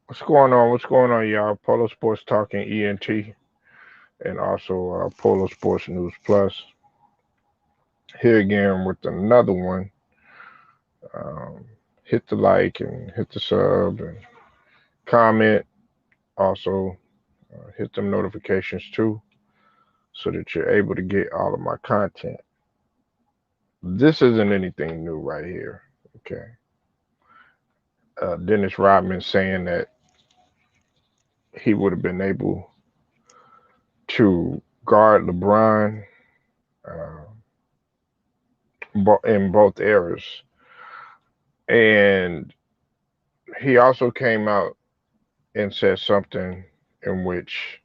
What's going on? What's going on, y'all? Polo Sports Talking ENT and also Polo Sports News Plus. Here again with another one. Um, Hit the like and hit the sub and comment. Also, hit them notifications too so that you're able to get all of my content. This isn't anything new right here. Okay. Dennis Rodman saying that he would have been able to guard LeBron uh, in both eras. And he also came out and said something in which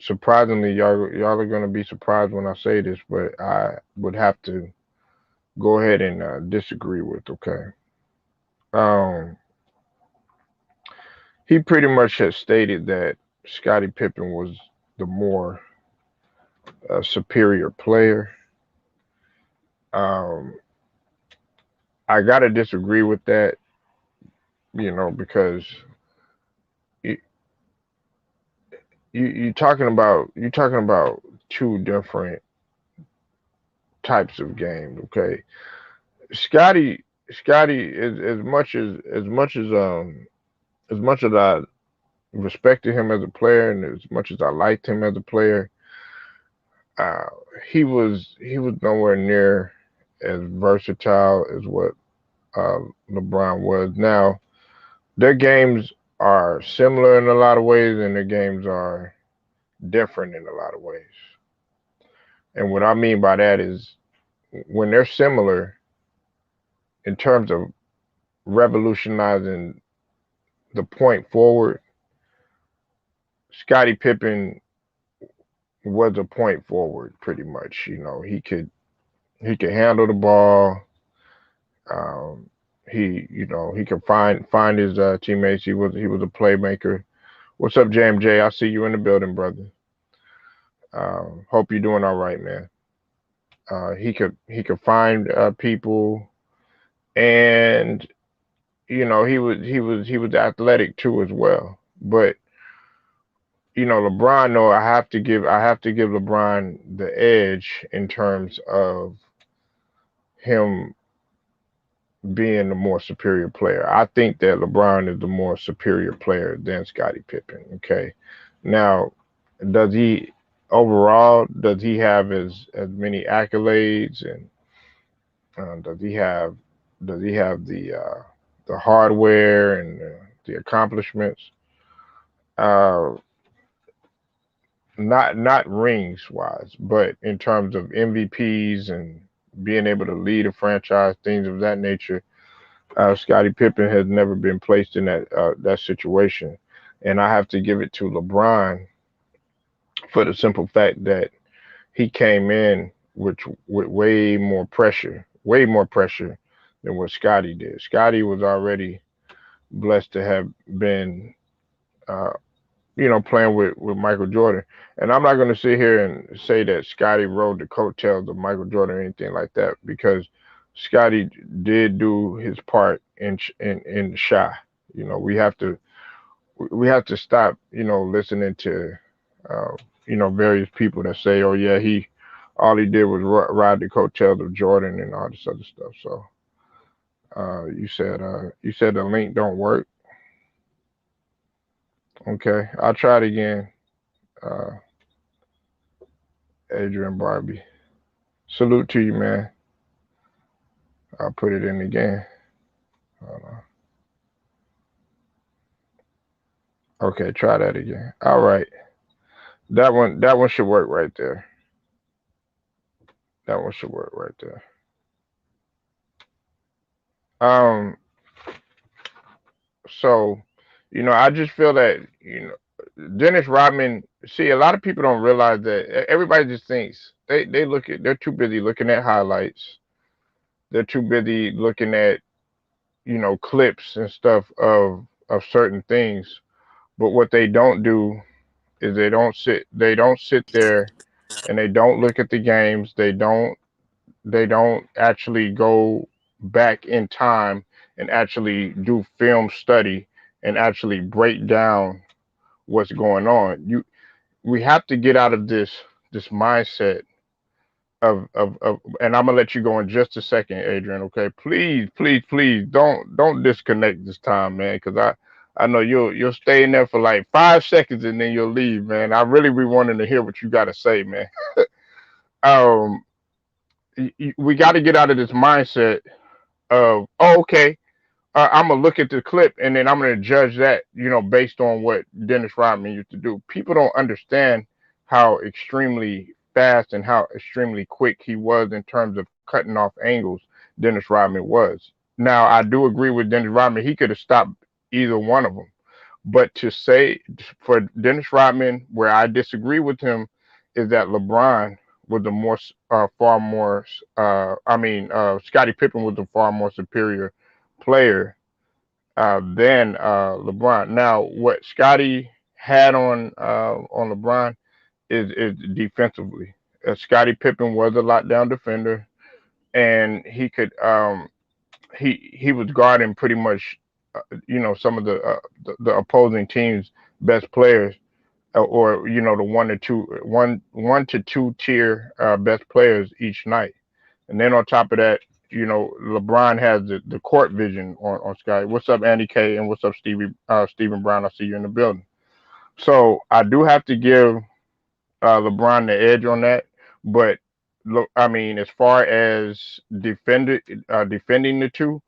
surprisingly y'all are gonna be surprised when I say this, but I would have to go ahead and disagree with. Okay, um, he pretty much has stated that Scottie Pippen was the more superior player. Um, I gotta disagree with that, because you, you talking about two different types of games. Okay, Scotty, Scotty, is as much as I respected him as a player, and as much as I liked him as a player, uh, he was nowhere near as versatile as what uh, LeBron was. Now their games are similar in a lot of ways, and their games are different in a lot of ways. And what I mean by that is when they're similar in terms of revolutionizing the point forward, Scottie Pippen was a point forward pretty much. He could handle the ball. Um, he could find his teammates. He was a playmaker. What's up, JMJ? I see you in the building, brother. Hope you're doing all right, man. He could find people, and he was athletic too as well. But LeBron, though, I have to give LeBron the edge in terms of him being the more superior player. I think that LeBron is the more superior player than Scottie Pippen. Okay, now does he does he have as many accolades, and does he have the hardware and the accomplishments? Uh, not rings wise, but in terms of MVPs and being able to lead a franchise, things of that nature. Scottie Pippen has never been placed in that situation, and I have to give it to LeBron for the simple fact that he came in with way more pressure than what Scottie did. Scottie was already blessed to have been, uh, playing with Michael Jordan. And I'm not going to sit here and say that Scottie rode the coattails of Michael Jordan or anything like that, because Scottie did do his part in the shy. We have to stop, listening to, uh, various people that say, oh yeah, he all he did was ride the coattails of Jordan and all this other stuff. So you said the link don't work. Okay, I'll try it again. Uh, Adrian Barbie. Salute to you, man. I'll put it in again. Hold on. Okay, try that again. All right. That one should work right there. That one should work right there. Um, so, I just feel that, Dennis Rodman, see, a lot of people don't realize that everybody just thinks they're too busy looking at highlights. They're too busy looking at, clips and stuff of certain things. But what they don't do is they don't sit there and they don't look at the games. They don't actually go back in time and actually do film study and actually break down what's going on. We have to get out of this mindset of and I'm gonna let you go in just a second, Adrian. Okay, please, please, please don't disconnect this time, man, because I know you'll stay in there for like 5 seconds and then you'll leave, man. I really be wanting to hear what you got to say, man. Um, we got to get out of this mindset of, oh, okay, I'm gonna look at the clip and then I'm gonna judge that, based on what Dennis Rodman used to do. People don't understand how extremely fast and how extremely quick he was in terms of cutting off angles. Dennis Rodman was. Now, I do agree with Dennis Rodman. He could have stopped either one of them. But to say for Dennis Rodman, where I disagree with him, is that LeBron was the more, far more, Scottie Pippen was a far more superior player than LeBron. Now, what Scottie had on LeBron is defensively. Scottie Pippen was a lockdown defender, and he was guarding pretty much some of the opposing team's best players, or the one to two tier best players each night. And then on top of that, LeBron has the court vision on Sky. What's up, Andy K? And what's up, Stephen Brown? I see you in the building. So I do have to give LeBron the edge on that. But look, I mean, as far as defending the two,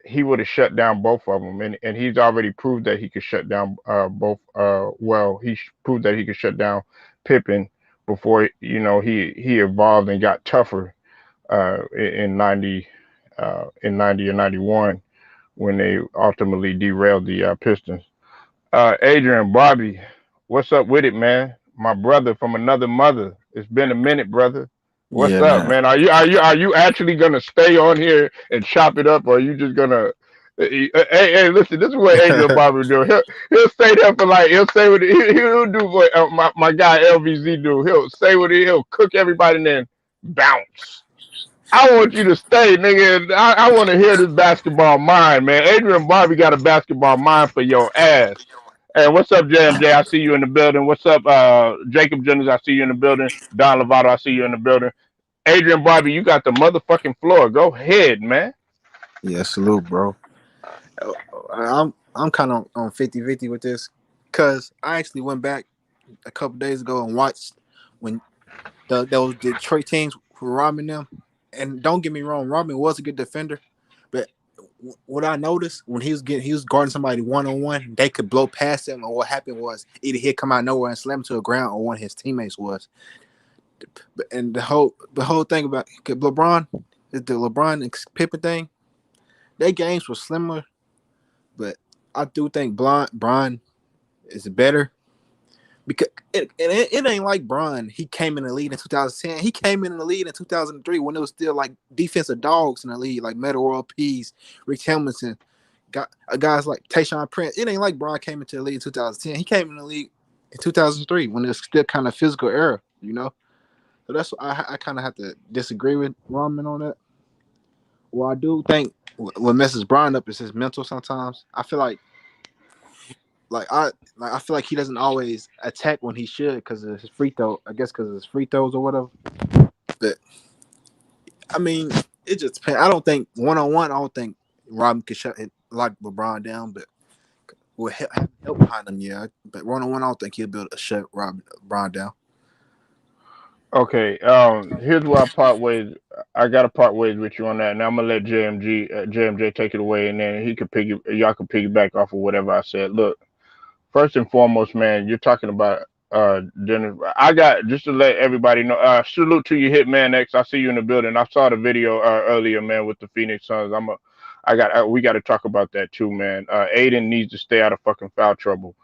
he would have shut down both of them, and he's already proved that he could shut down both. Well, proved that he could shut down Pippen before he evolved and got tougher in 90, in 90 and 91 when they ultimately derailed the Pistons. Adrian, Bobby, what's up with it, man? My brother from another mother. It's been a minute, brother. What's Yeah, up, man. man? Are you actually gonna stay on here and chop it up, or are you just gonna? Hey, listen. This is what Adrian Barber do. He'll stay there for like he'll say what he'll do. What my guy LVZ do. He'll say what he'll cook everybody and then bounce. I want you to stay, nigga. I want to hear this basketball mind, man. Adrian Barbie got a basketball mind for your ass. And what's up, JMJ? I see you in the building. What's up, Jacob Jennings? I see you in the building. Don Lovato, I see you in the building. Adrian Barbie, you got the motherfucking floor. Go ahead, man. Yeah, salute, bro. Uh, I'm kind of on 50-50 with this because I actually went back a couple days ago and watched when those Detroit teams were robbing them. And don't get me wrong, Rodman was a good defender, but what I noticed when he was guarding somebody 1-on-1, they could blow past him, and what happened was either he'd come out of nowhere and slam him to the ground, or one of his teammates was. And the whole thing about LeBron is the LeBron and Pippen thing. Their games were similar, but I do think Bron is better because it ain't like Bron. He came in the league in 2010. He came in the league in 2003 when it was still like defensive dogs in the league, like Metal World Peace, Rick Hamilton, guys like Tayshaun Prince. It ain't like Bron came into the league in 2010. He came in the league in 2003 when it was still kind of physical era, you know. So that's what I kind of have to disagree with Rodman on that. Well, I do think what messes Bron up is his mental. Sometimes I feel I feel like he doesn't always attack when he should because of his free throw. I guess because of his free throws or whatever. But I mean, it just depends. I don't think 1-on-1. I don't think Robin could lock LeBron down, but with help behind him, yeah. But 1-on-1, I don't think he'll be able to shut LeBron down. Okay, here's where I part ways. I got to part ways with you on that. Now I'm gonna let JMJ take it away, and then y'all can piggyback off of whatever I said. Look, first and foremost, man, you're talking about Dennis. I got just to let everybody know. Salute to you, Hitman X. I see you in the building. I saw the video earlier, man, with the Phoenix Suns. We got to talk about that too, man. Aiden needs to stay out of fucking foul trouble.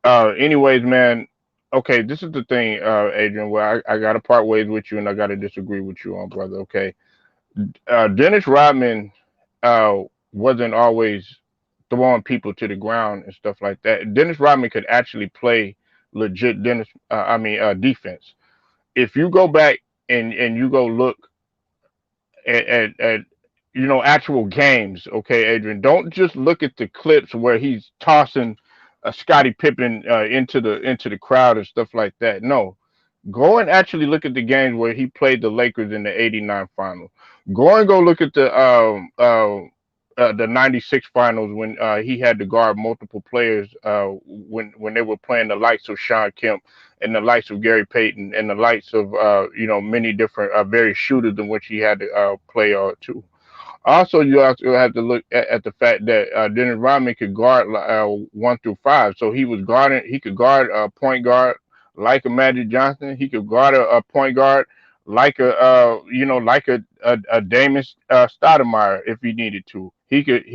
Anyways, man. Okay, this is the thing, Adrian. Where I got to part ways with you, and I got to disagree with you on, brother. Okay, Dennis Rodman wasn't always throwing people to the ground and stuff like that. Dennis Rodman could actually play legit defense. If you go back and you go look at actual games. Okay, Adrian, don't just look at the clips where he's tossing Scottie Pippen into the crowd and stuff like that. No, go and actually look at the games where he played the Lakers in the '89 final. Go look at the '96 finals when he had to guard multiple players when they were playing the likes of Sean Kemp and the likes of Gary Payton and the likes of many different very shooters in which he had to play too. Also, you also have to look at the fact that Dennis Rodman could guard 1 through 5. So he was guarding. He could guard a point guard like a Magic Johnson. He could guard a point guard like a Damus Stoudemire if he needed to. He could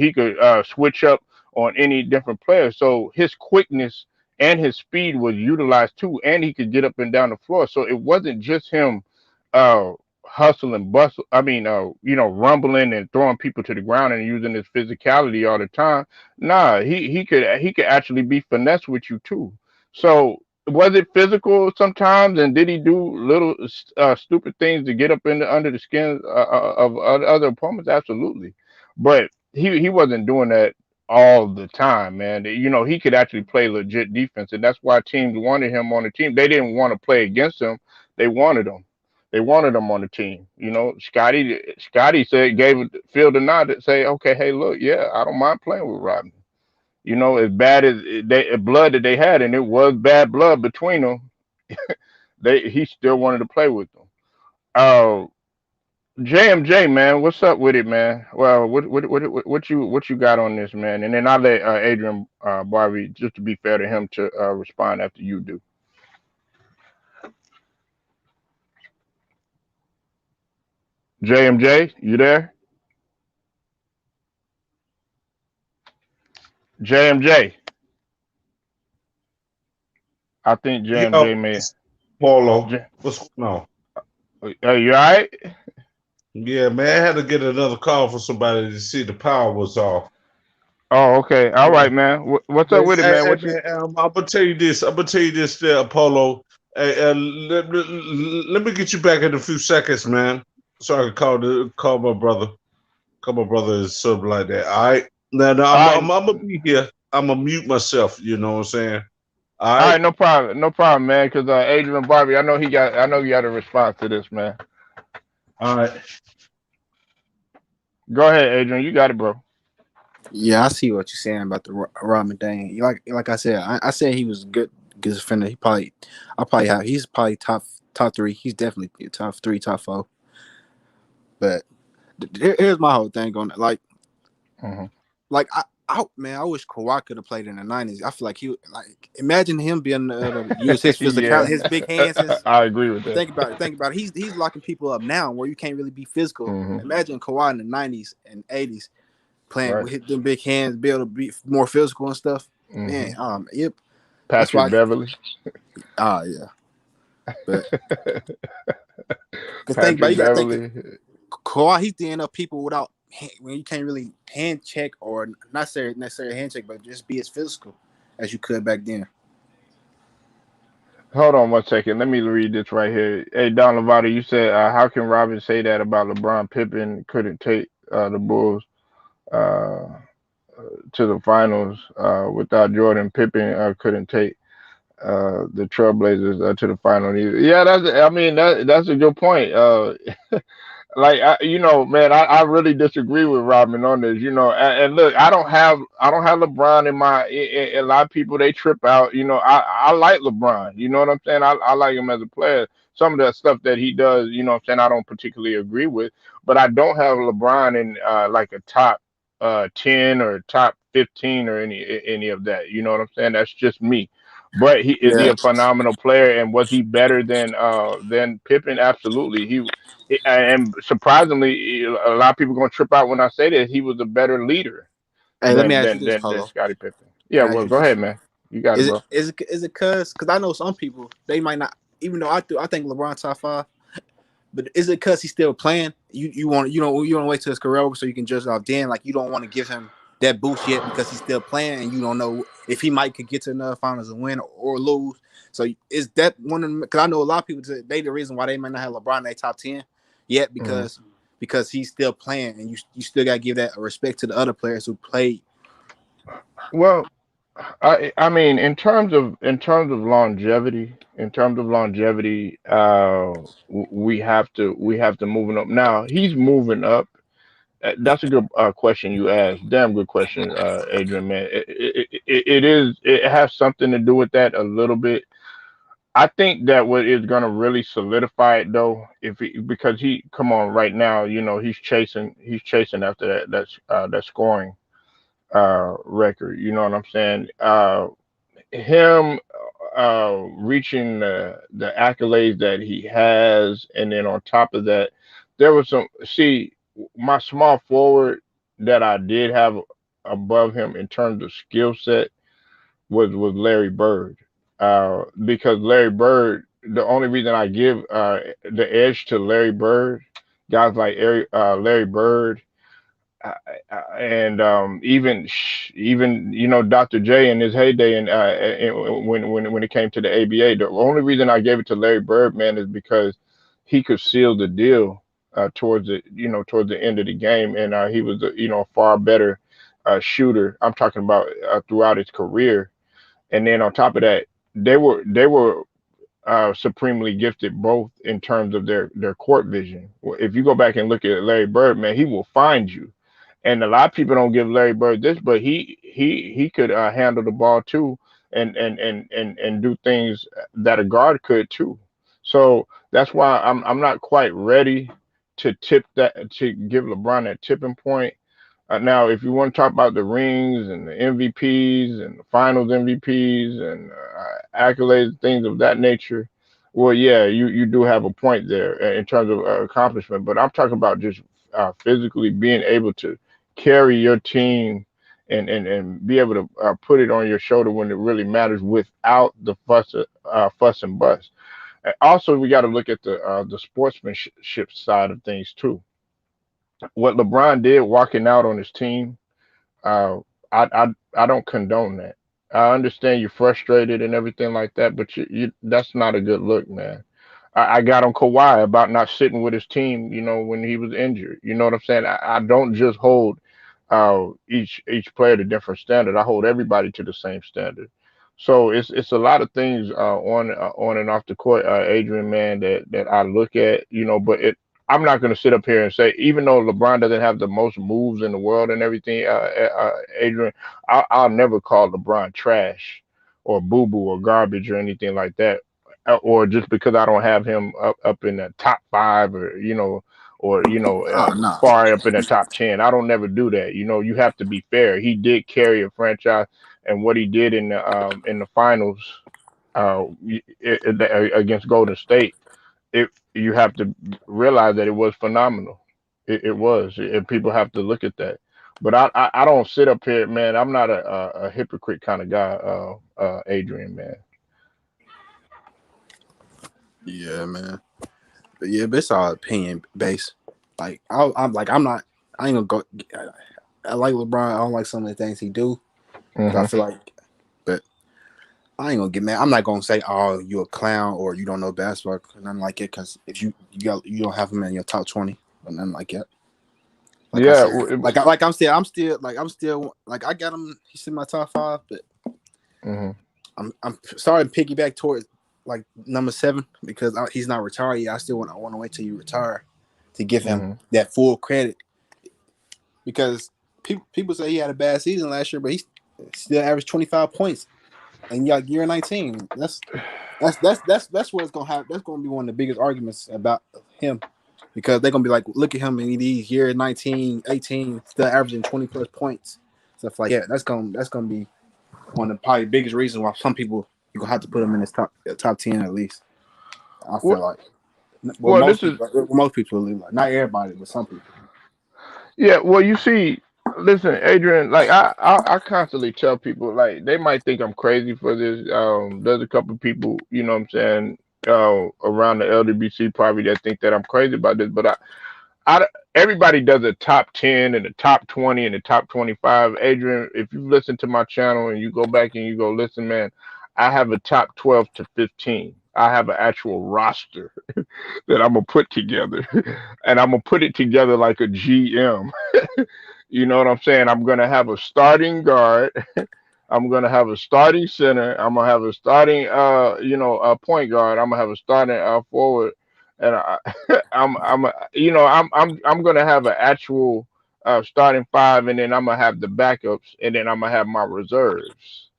switch up on any different player. So his quickness and his speed was utilized too, and he could get up and down the floor. So it wasn't just him. Uh, Hustle and bustle. I mean, rumbling and throwing people to the ground and using his physicality all the time. Nah, he could actually be finesse with you too. So was it physical sometimes, and did he do little stupid things to get up in under the skin of other opponents? Absolutely, but he wasn't doing that all the time, man. He could actually play legit defense, and that's why teams wanted him on the team. They didn't want to play against him; they wanted him. They wanted him on the team. Scotty said gave Phil the nod to say, okay, hey, look, yeah, I don't mind playing with Rodman. As bad as blood that they had, and it was bad blood between them. He still wanted to play with them. Uh, JMJ, man, what's up with it, man? Well, what you got on this, man? And then I'll let Adrian Barbie, just to be fair to him, to respond after you do. JMJ, you there? JMJ, I think Yo, JMJ may. Paulo, J- what's going on? Hey, you all right? Yeah, man, I had to get another call from somebody to see the power was off. Oh, okay. All Yeah. right, man. What's up Hey, with it, man? hey, What you? man, I'm gonna tell you this. I'm gonna tell you this, there, Apollo. Hey, let me get you back in a few seconds, man. So I can call my brother. Call my brother and something like that. All right. Now, All right, I'm gonna be here. I'm gonna mute myself. You know what I'm saying? All all right. right. No problem, man. Because Adrian Barbie, I know he got a response to this, man. All right. Go ahead, Adrian. You got it, bro. Yeah, I see what you're saying about the Rodman thing. Like I said, I said he was good defender. I probably have. He's probably top three. He's definitely top three, top four. But here's my whole thing on it. Hmm. Man, I wish Kawhi could have played in the '90s. I feel like imagine him being use his Yeah, physicality, his big hands. I agree with that. Think about it. He's locking people up now where you can't really be physical. Hmm. Imagine Kawhi in the '90s and '80s playing Right. with them big hands, be able to be more physical and stuff. Man, Hmm. yep. That's Patrick why. Beverly. Yeah. But cause think about it, Patrick you got to think Beverly. Kawhi. He's dealing up people without when you can't really hand check or not necessarily hand check, but just be as physical as you could back then. Hold on 1 second. Let me read this right here. Hey, Don Lovato, you said, how can Robin say that about LeBron? Pippen couldn't take the Bulls uh, to the finals without Jordan. Pippen couldn't take the Trailblazers to the final either. Yeah, that's a good point. Man, I really disagree with Rodman on this. And look, I don't have LeBron in a lot of people, they trip out. I like LeBron. You know what I'm saying? I like him as a player. Some of the stuff that he does, you know what I'm saying, I don't particularly agree with, but I don't have LeBron in like a top 10 or top 15 or any of that. You know what I'm saying? That's just me. But is he Yeah. a phenomenal player, and was he better than Pippen? Absolutely. And surprisingly, a lot of people gonna trip out when I say that he was a better leader Hey, let me than ask you than this, than, than Polo. Scottie Pippen. Let Yeah, me ask well, you go ahead, this: man. You got it, bro. is it because I know some people they might not, even though I think LeBron top five, but is it because he's still playing? You want to wait till his career over so you can judge it off then? Like you don't want to give him that boost yet because he's still playing and you don't know if he might could get to another finals and win or lose. So is that one of them? Because I know a lot of people say they the reason why they might not have LeBron in their top 10 yet Hmm. because because he's still playing, and you still gotta give that respect to the other players who played. Well, I mean, in terms of longevity, we have to moving up. Now he's moving up. That's a good question you asked. Damn good question, Adrian. Man, it has something to do with that a little bit. I think that what is going to really solidify it though, if he, because he come on right now, he's chasing after that scoring record. You know what I'm saying? Him reaching the accolades that he has, and then on top of that, there was some. See, my small forward that I did have above him in terms of skill set was Larry Bird, because Larry Bird. The only reason I give the edge to Larry Bird, guys like Larry Bird, uh, and even Dr. J in his heyday, and when it came to the ABA, the only reason I gave it to Larry Bird, man, is because he could seal the deal towards the end of the game, and he was a far better shooter. I'm talking about throughout his career, and then on top of that, they were supremely gifted both in terms of their court vision. If you go back and look at Larry Bird, man, he will find you, and a lot of people don't give Larry Bird this, but he could handle the ball too, and do things that a guard could too. So that's why I'm not quite ready to give LeBron that tipping point. Now, if you want to talk about the rings and the MVPs and the Finals MVPs and accolades, things of that nature, well, yeah, you do have a point there in terms of accomplishment. But I'm talking about just physically being able to carry your team and be able to put it on your shoulder when it really matters without the fuss and bust. And also, we got to look at the sportsmanship side of things too. What LeBron did walking out on his team, uh, I don't condone that. I understand you're frustrated and everything like that, but that's not a good look, man. I got on Kawhi about not sitting with his team, when he was injured. You know what I'm saying? I don't just hold each player to different standard. I hold everybody to the same standard. So it's a lot of things on and off the court, Adrian, man, that I look at, but I'm not going to sit up here and say, even though LeBron doesn't have the most moves in the world and everything, Adrian, I'll never call LeBron trash or boo boo or garbage or anything like that, or just because I don't have him up in the top five, or Oh no. far up in the top 10. I don't never do that. You have to be fair. He did carry a franchise, and what he did in the finals against Golden State, it you have to realize that it was phenomenal. It was, and people have to look at that. But I don't sit up here, man. I'm not a hypocrite kind of guy, Adrian, man. Yeah, man. But yeah, but it's all opinion based. Like I'm not. I ain't gonna go. I like LeBron. I don't like some of the things he do. 'Cause I Hmm. feel like, but I ain't gonna get mad. I'm not gonna say, "Oh, you a clown" or "You don't know basketball," or nothing like it. Because if you don't have him in your top 20 or nothing like that. Like I Yeah. said, I'm still like I got him. He's in my top 5, but Hmm. I'm starting to piggyback towards like number 7 because he's not retired yet. I want to wait till you retire to give him Hmm. that full credit because people say he had a bad season last year, but he still averaged 25 points in year 19. That's what it's gonna have. That's gonna be one of the biggest arguments about him because they're gonna be like, look at him in these year 19, 18, still averaging 20 plus points, stuff like that. That's gonna be one of the probably biggest reasons why some people you're gonna have to put him in his top 10 at least. I feel Well, like, well, well, this is most people, like not everybody, but some people. Yeah, well, you see, listen, Adrian, like I constantly tell people, like they might think I'm crazy for this. There's a couple people, you know what I'm saying, around the LDBC probably that think that I'm crazy about this, but everybody does a top 10 and a top 20 and a top 25. Adrian, if you listen to my channel and you go back and you go listen, man, I have a top 12 to 15. I have an actual roster that I'm gonna put together, and I'm gonna put it together like a GM. You know what I'm saying? I'm gonna have a starting guard. I'm gonna have a starting center. I'm gonna have a starting, point guard. I'm gonna have a starting forward, and I'm gonna have an actual starting five, and then I'm gonna have the backups, and then I'm gonna have my reserves.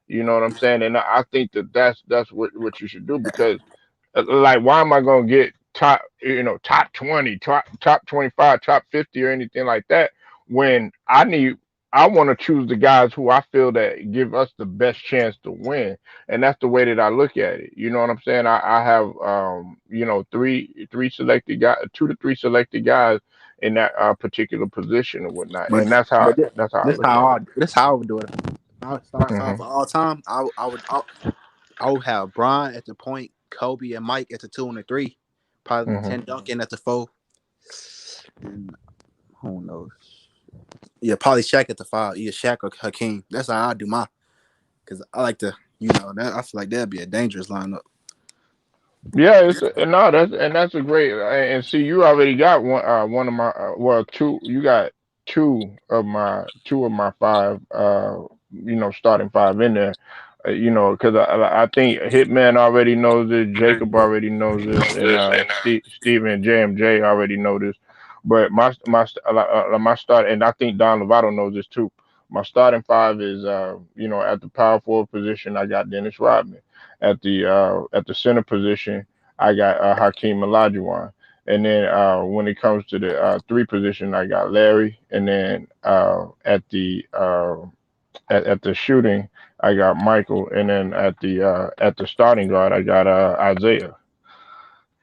You know what I'm saying? And I think that that's what you should do because like why am I gonna get top 20, top 25, top 50 or anything like that when I want to choose the guys who I feel that give us the best chance to win. And that's the way that I look at it. You know what I'm saying? I have three selected guys, two to three selected guys in that particular position and whatnot. But And that's how I this look at it. how I would do it. I would start five Hmm. for all time. I would have Bron at the point, Kobe and Mike at the 2 and the 3, probably Hmm. Tim Duncan at the 4, and who knows? Yeah, probably Shaq at the 5. Either Shaq or Hakeem. That's how I do my. Because I like to, that I feel like that'd be a dangerous lineup. Yeah, and no, that's a great and see you already got one of my well two you got two of my five starting five in there, because I think Hitman already knows this, Jacob already knows this, and Steven and JMJ already know this, but my start, and I think Don Lovato knows this too. My starting five is at the power forward position I got Dennis Rodman. At the center position, I got Hakeem Olajuwon. And then when it comes to the three position, I got Larry. And then at the shooting, I got Michael. And then at the starting guard, I got Isaiah.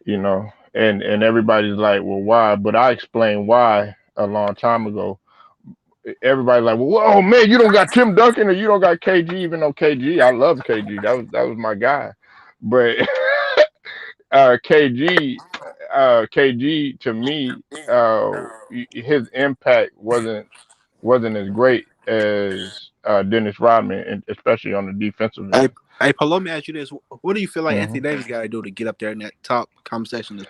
And everybody's like, well, why? But I explained why a long time ago. Everybody's like, well, oh man, you don't got Tim Duncan or you don't got KG, even though I love KG. That was my guy. But KG, KG to me, his impact wasn't as great as Dennis Rodman, and especially on the defensive Hey, end. hey, Paul, let me ask you this: what do you feel like Anthony Hmm. Davis got to do to get up there in that top conversation as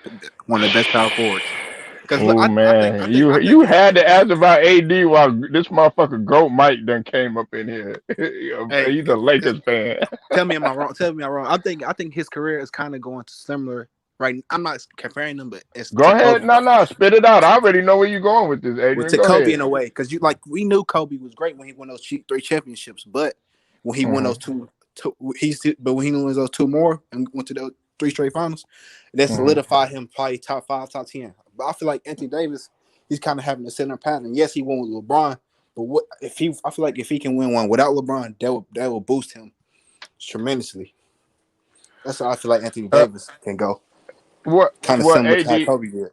one of the best power forwards? Because look, Oh man, you had to ask about AD while this motherfucker Goat Mike done came up in here. hey, He's a Lakers fan. tell me am I wrong? Tell me I'm wrong. I think his career is kind of going to similar. Right, I'm not comparing them, but it's Go to ahead, Kobe. no, spit it out. I already know where you're going with this, Well, Adrian. to Go Kobe ahead. in a way, because we knew Kobe was great when he won those three championships, but when he won those Hmm. but when he won those two more and went to those three straight finals, that Hmm. solidified him probably top 5, top 10. But I feel like Anthony Davis, he's kind of having a similar pattern. Yes, he won with LeBron, but what if he? I feel like if he can win one without LeBron, that will boost him tremendously. That's how I feel like Anthony Uh, Davis can go, what kind of what similar to how AD? Kobe did.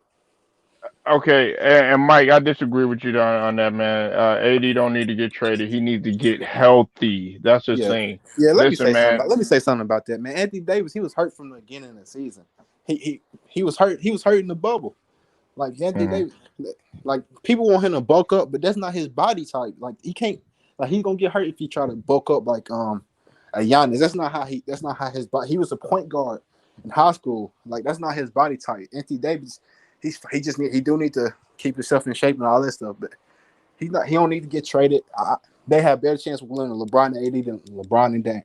Okay, and Mike, I disagree with you on that, man. AD don't need to get traded. He needs to get healthy. That's the Yeah, thing. yeah. Listen, man. Let me say something about that, man. Anthony Davis, he was hurt from the beginning of the season. He was hurt. He was hurt in the bubble. Like Anthony Hmm. Davis, like people want him to bulk up, but that's not his body type. Like he can't. Like he's gonna get hurt if he try to bulk up like a Giannis. That's not how he. That's not how his body. He was a point guard in high school. Like that's not his body type. Anthony Davis, he do need to keep himself in shape and all that stuff, but he's not. He don't need to get traded. They have better chance of winning LeBron and AD than LeBron and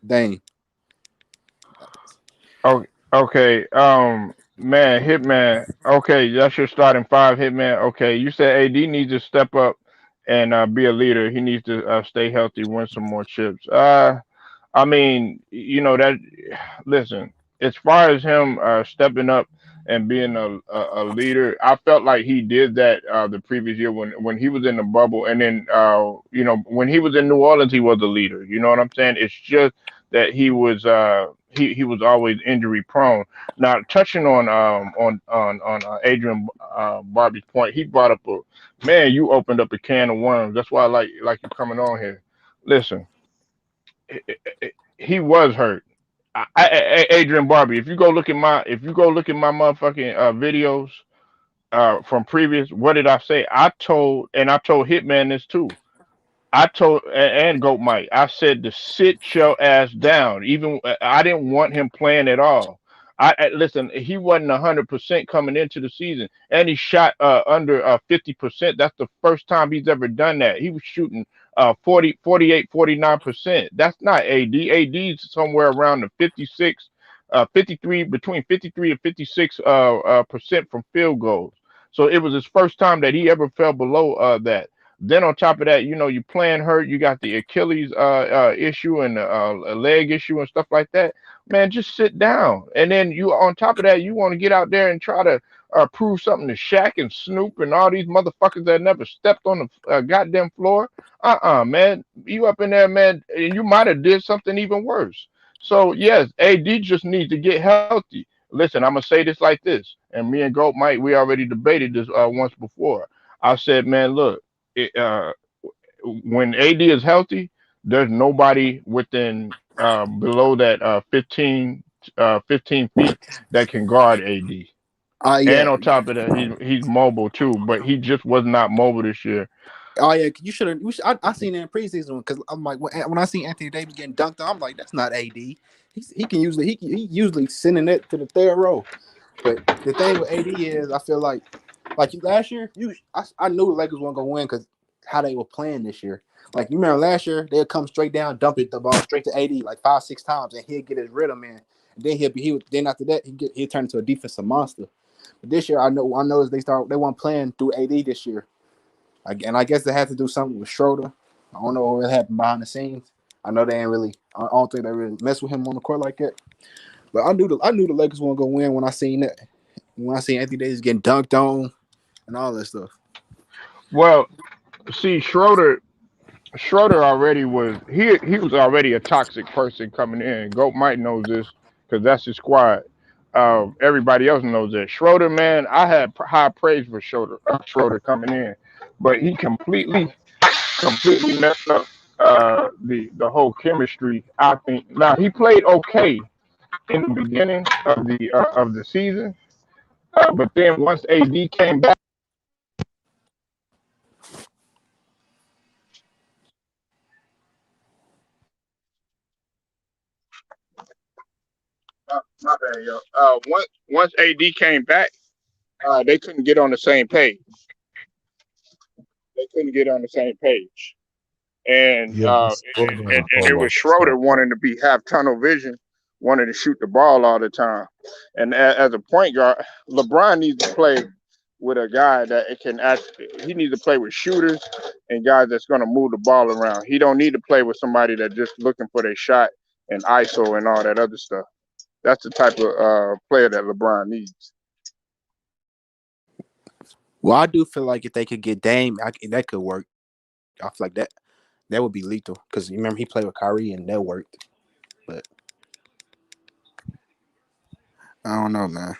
Dame. Oh, okay. Man, Hitman. Okay, that's your starting five, Hitman. Okay, you said AD needs to step up and be a leader. He needs to stay healthy, win some more chips. I mean, that. Listen, as far as him stepping up and being a leader, I felt like he did that the previous year when he was in the bubble, and then when he was in New Orleans, he was a leader. You know what I'm saying? It's just that he was always injury prone. Now, touching on Adrian Barbie's point, he brought up a man. You opened up a can of worms. That's why I like you coming on here. Listen, he was hurt. Adrian Barbie, if you go look at my motherfucking videos from previous, what did I say? I told Hitman this too. I told and Goat Mike, I said to sit your ass down. Even I didn't want him playing at all. Listen. He wasn't 100% coming into the season, and he shot under 50%. That's the first time he's ever done that. He was shooting 40, 48, 49%. That's not AD. AD's somewhere around the 56, 53, between 53 and 56 percent from field goals. So it was his first time that he ever fell below that. Then on top of that, you playing hurt, you got the Achilles issue and a leg issue and stuff like that. Man, just sit down. And then you on top of that, you want to get out there and try to prove something to Shaq and Snoop and all these motherfuckers that never stepped on the goddamn floor. Man, you up in there, man, and you might have did something even worse. So yes, AD just needs to get healthy. Listen, I'm gonna say this like this, and me and Goat Mike, we already debated this once before. I said, man, look, it, when AD is healthy, there's nobody within below that 15 feet that can guard AD. And Yeah. on top of that, he's mobile too, but he just was not mobile this year. Oh yeah, you should have. I seen it in preseason because I'm like when I seen Anthony Davis getting dunked on, I'm like that's not AD. He usually sending it to the third row. But the thing with AD is I feel like last year I knew the Lakers weren't gonna win because how they were playing this year. Like you remember last year they'd come straight down, dump it the ball straight to AD like 5-6 times, and he'd get his rhythm in. And then then after that he'd turn into a defensive monster. But this year I noticed they weren't playing through AD this year. And I guess they had to do something with Schroeder. I don't know what really happened behind the scenes. I know they ain't really. I don't think they really mess with him on the court like that. But I knew the Lakers weren't gonna win when I seen that. When I seen Anthony Davis getting dunked on and all that stuff. Well, see, Schroeder already was he was already a toxic person coming in. Goat Mike knows this because that's his squad. Everybody else knows that. Schroeder, man, I had high praise for Schroeder coming in, but he completely messed up the whole chemistry. I think now he played okay in the beginning of the season, but then once AD came back. My bad, yo. Once AD came back, they couldn't get on the same page. They couldn't get on the same page, and Yeah, uh, this was and, gonna and it fall was off the Schroeder spot. wanting to have tunnel vision, wanting to shoot the ball all the time. And as a point guard, LeBron needs to play with a guy that can actually. He needs to play with shooters and guys that's going to move the ball around. He don't need to play with somebody that just looking for their shot and ISO and all that other stuff. That's the type of player that LeBron needs. Well, I do feel like if they could get Dame, that could work. I feel like that would be lethal because you remember he played with Kyrie and that worked. But I don't know, man.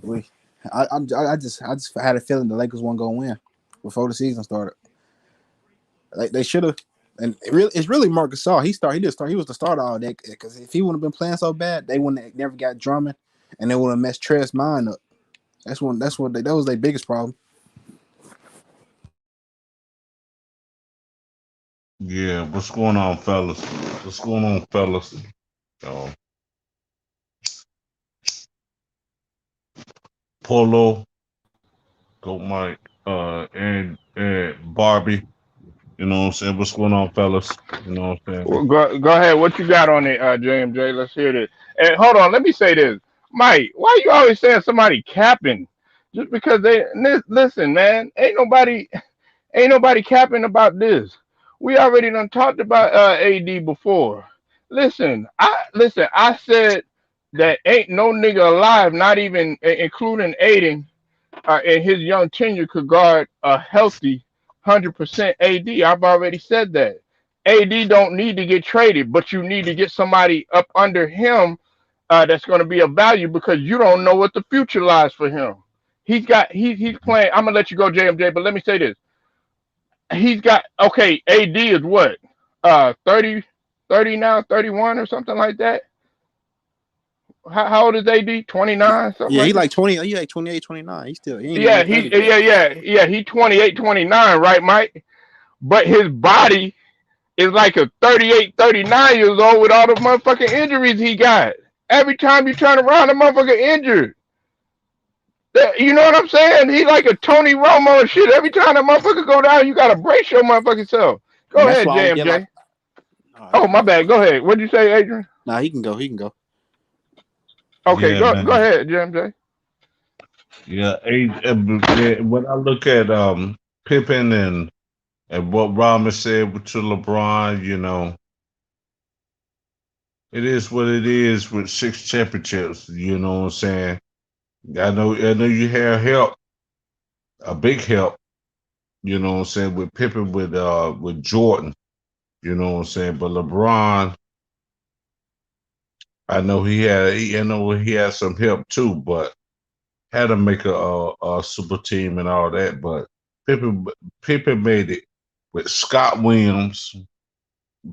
We, I just had a feeling the Lakers weren't gonna win before the season started. Like they should have, and it's really Marcus Gasol. He did start. He was the starter all day because if he wouldn't have been playing so bad, they wouldn't have never got Drummond, and they would have messed Trez's mind up. That was their biggest problem. Yeah, what's going on, fellas? What's going on, fellas? Uh, Polo, Go Mike, and Barbie. You know what I'm saying? What's going on, fellas? You know what I'm saying? Well, go ahead. What you got on it, JMJ? Let's hear this. And hold on, let me say this, Mike. Why you always saying somebody capping? Just because listen, man. Ain't nobody capping about this. We already done talked about AD before. Listen. I said that ain't no nigga alive, not even including Aiden, in his young tenure, could guard a healthy 100% AD. I've already said that. AD don't need to get traded, but you need to get somebody up under him that's going to be of value because you don't know what the future lies for him. He's playing. I'm gonna let you go, JMJ, but let me say this. He's got okay. AD is what 30 now, 31 or something like that. How old is AD? 29, something Yeah, he like that. like 20. He like 28, 29. He ain't even Yeah, hit 30 yet. yeah. He 28, 29, right, Mike? but his body is like a 38, 39 years old with all the motherfucking injuries he got. Every time you turn around, the motherfucker injured. You know what I'm saying? He like a Tony Romo and shit. Every time the motherfucker go down, you gotta brace your motherfucking self. And Go that's ahead, why I don't get like. JMJ. All right, Oh, my bad. Go ahead. What'd you say, Adrian? nah, he can go. He can go. Okay, Yeah, go man. ahead, JMJ. Yeah, when I look at Pippen and what Rodman said to LeBron, it is what it is with 6 championships. You know what I'm saying? I know you have help, a big help. You know what I'm saying, with Pippen, with Jordan. You know what I'm saying, but LeBron, I know he had some help too, but had to make a super team and all that. But Pippen Pippen made it with Scott Williams.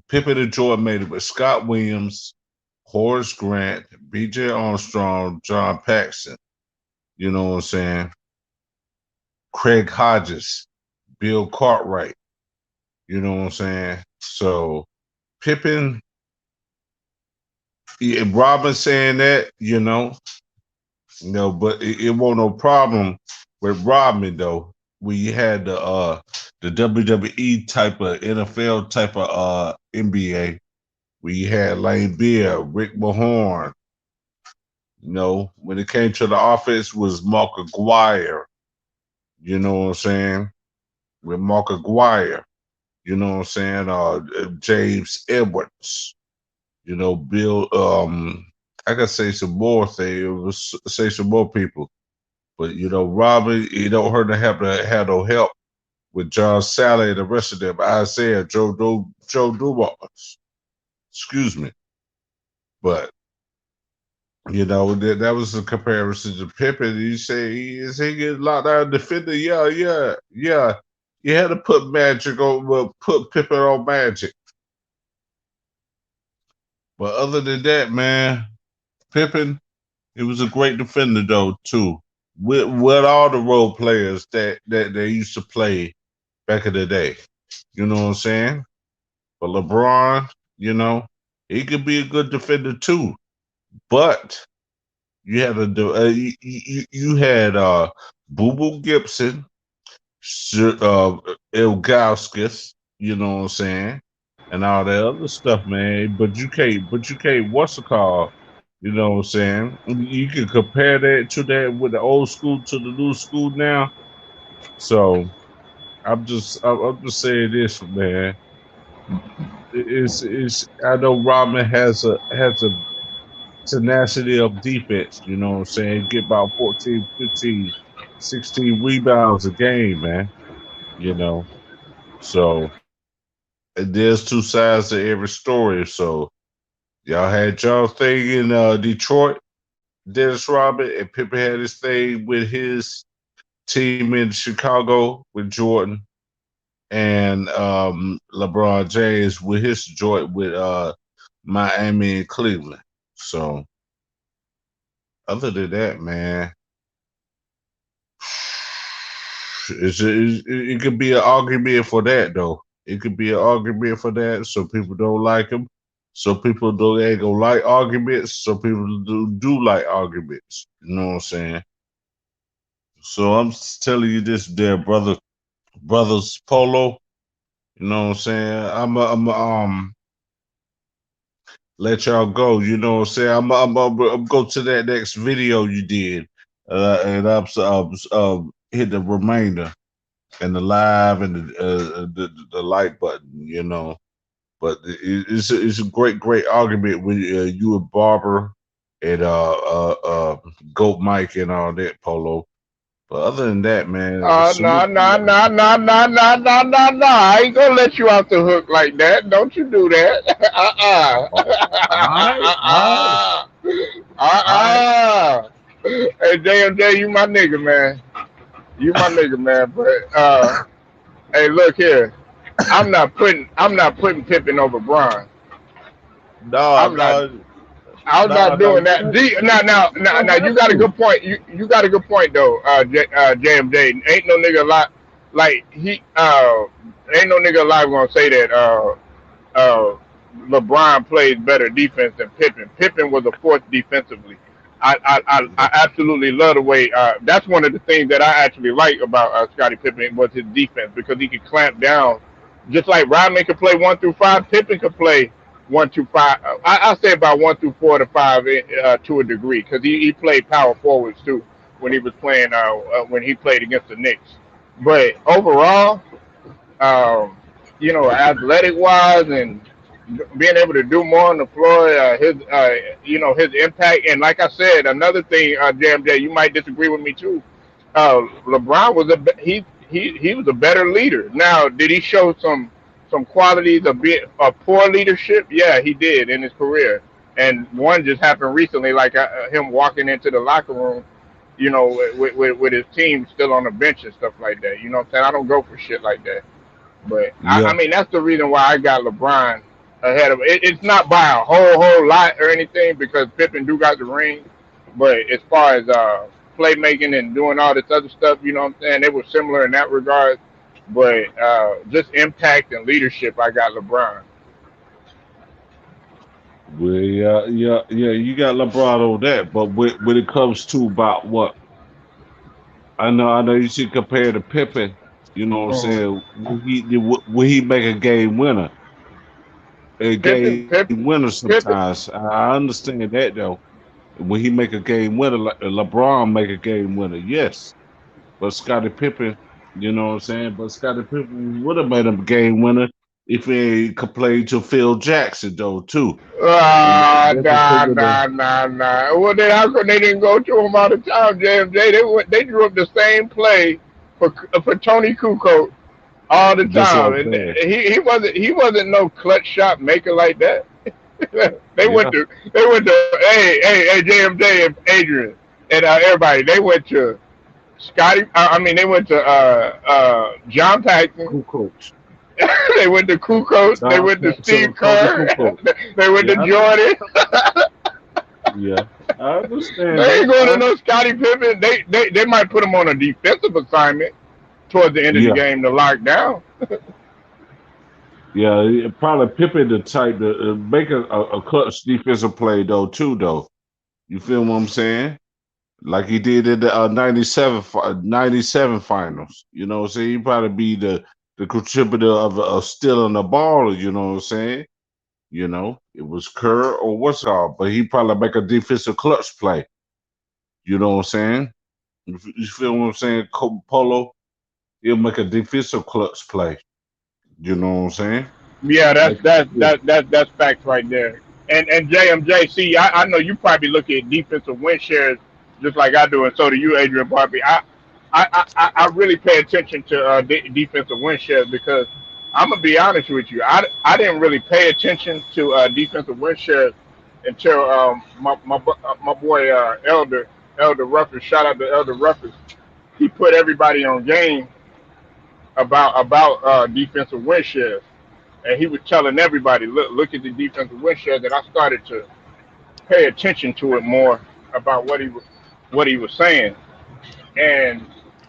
Pippen and Jordan made it with Scott Williams, Horace Grant, B.J. Armstrong, John Paxson. You know what I'm saying? Craig Hodges, Bill Cartwright. You know what I'm saying? So Pippen, yeah, Robin saying that, but it won't no problem with Rodman though. We had the WWE type of NFL type of NBA. We had Lane Beer, Rick Mahorn. When it came to the offense was Mark Aguirre. You know what I'm saying? With Mark Aguirre. You know what I'm saying? James Edwards. Bill. I could say some more things. Say some more people. But Robin, it don't hurt to have no help with John Sally and the rest of them. Isaiah, Joe Dumars. Excuse me. But that was a comparison to Pippen. You say is he getting locked down defender? Yeah, yeah, yeah. You had to put Magic on, well, put Pippen on Magic. But other than that, man, Pippen, he was a great defender though too. With all the role players that they used to play back in the day. You know what I'm saying? But LeBron, he could be a good defender too. But you had to do you had Boo Boo Gibson, Ilgauskas, you know what I'm saying, and all that other stuff, man. But you can't what's it called? You know what I'm saying? You can compare that to that with the old school to the new school now. So I'm just saying this, man. It's I know Rodman has a tenacity of defense, you know what I'm saying? Get about 14, 15, 16 rebounds a game, man. You know. So and there's two sides to every story. So y'all had y'all thing in Detroit, Dennis Rodman, and Pippen had his thing with his team in Chicago with Jordan and LeBron James with his joint with Miami and Cleveland. So other than that, man, it could be an argument for that though. It could be an argument for that. Some people don't like him. Some people don't ain't gonna like arguments. Some people do like arguments. You know what I'm saying? So I'm telling you this, there, brothers Polo. You know what I'm saying? I'm let y'all go. You know what I'm saying? I'm go to that next video you did, and hit the remainder and the live and the like button. But it's a great argument with you and Barber and Goat Mike and all that Polo. But other than that, man, No, salute to no, y'all. no, no, no, no, no, no, no. I ain't gonna let you off the hook like that. Don't you do that. All right, all right, all right. Hey, JMJ, you my nigga, man. You my nigga, man. But hey, look here. I'm not putting Pippen over Bron. No, I'm not. no, I'm no, not no. doing You that. don't, you Now, don't now, you have got a to. good point. You got a good point though, JMJ. Ain't no nigga lot. like he ain't no nigga alive gonna say that uh, LeBron plays better defense than Pippen. Pippen was a force defensively. I absolutely love the way. That's one of the things that I actually like about Scottie Pippen was his defense because he could clamp down, just like Rodman could play 1 through 5. Pippen could play 1 through 5. I say about 1 through 4 to 5 to a degree because he played power forwards too when he was playing when he played against the Knicks. But overall, um, athletic wise and being able to do more on the floor, his impact, and like I said, another thing, JMJ, you might disagree with me too. LeBron was he was a better leader. Now, did he show some qualities of poor leadership? Yeah, he did in his career, and one just happened recently, like him walking into the locker room. With his team still on the bench and stuff like that. You know what I'm saying? I don't go for shit like that. But I Yeah, mean, that's the reason why I got LeBron ahead of it. It's not by a whole lot or anything because Pippen do got the ring. But as far as playmaking and doing all this other stuff, you know what I'm saying? They were similar in that regard. But just impact and leadership, I got LeBron. well, yeah. You got LeBron on that, but when it comes to about what I know, you should compare to Pippen. You know what I'm Mhm. saying? Will he make a Pippen, game winner Pippen, Pippen. sometimes? I understand that though. When he make a game winner, like LeBron make a game winner, yes. But Scottie Pippen, you know what I'm saying? But Scottie Pippen would have made him a game winner if he could play to Phil Jackson though too. And that's the Nah, thing of the nah, nah, nah. Well, then how come they didn't go to him all the time, JMJ? They drew up the same play for Tony Kukoc all the this what time, I'm and saying. he wasn't no clutch shot maker like that. they went Yeah, to they went to hey JMJ and Adrian and everybody. They went to Scotty. I mean, they went to John Paxson. cool coach. They went to Kukoc. They John went to So Steve Tony Kerr. Kukoc. They went Yeah, to I know. Jordan. Yeah, I They understand ain't that. going to no Scotty Pippen. They might put him on a defensive assignment towards the end of the Yeah, game to lock down. yeah. Probably Pippen the type to make a clutch defensive play though too though. You feel what I'm saying? Like he did in the 97 finals. You know what I'm saying? He probably be the contributor of stealing the ball, you know what I'm saying? You know, it was Kerr or what's all, but he probably make a defensive clutch play. You know what I'm saying? You feel what I'm saying? Polo, he'll make a defensive clutch play. You know what I'm saying? Yeah, that's Make that's yeah, that that that's facts right there. And JMJ, see, I know you probably look at defensive win shares just like I do, and so do you, Adrian Barbie. I really pay attention to defensive win shares because I'm gonna be honest with you. I didn't really pay attention to defensive win shares until my boy Elder Ruffins. Shout out to Elder Ruffins. He put everybody on game about defensive win shares, and he was telling everybody, look at the defensive win share. That I started to pay attention to it more about what he was saying, and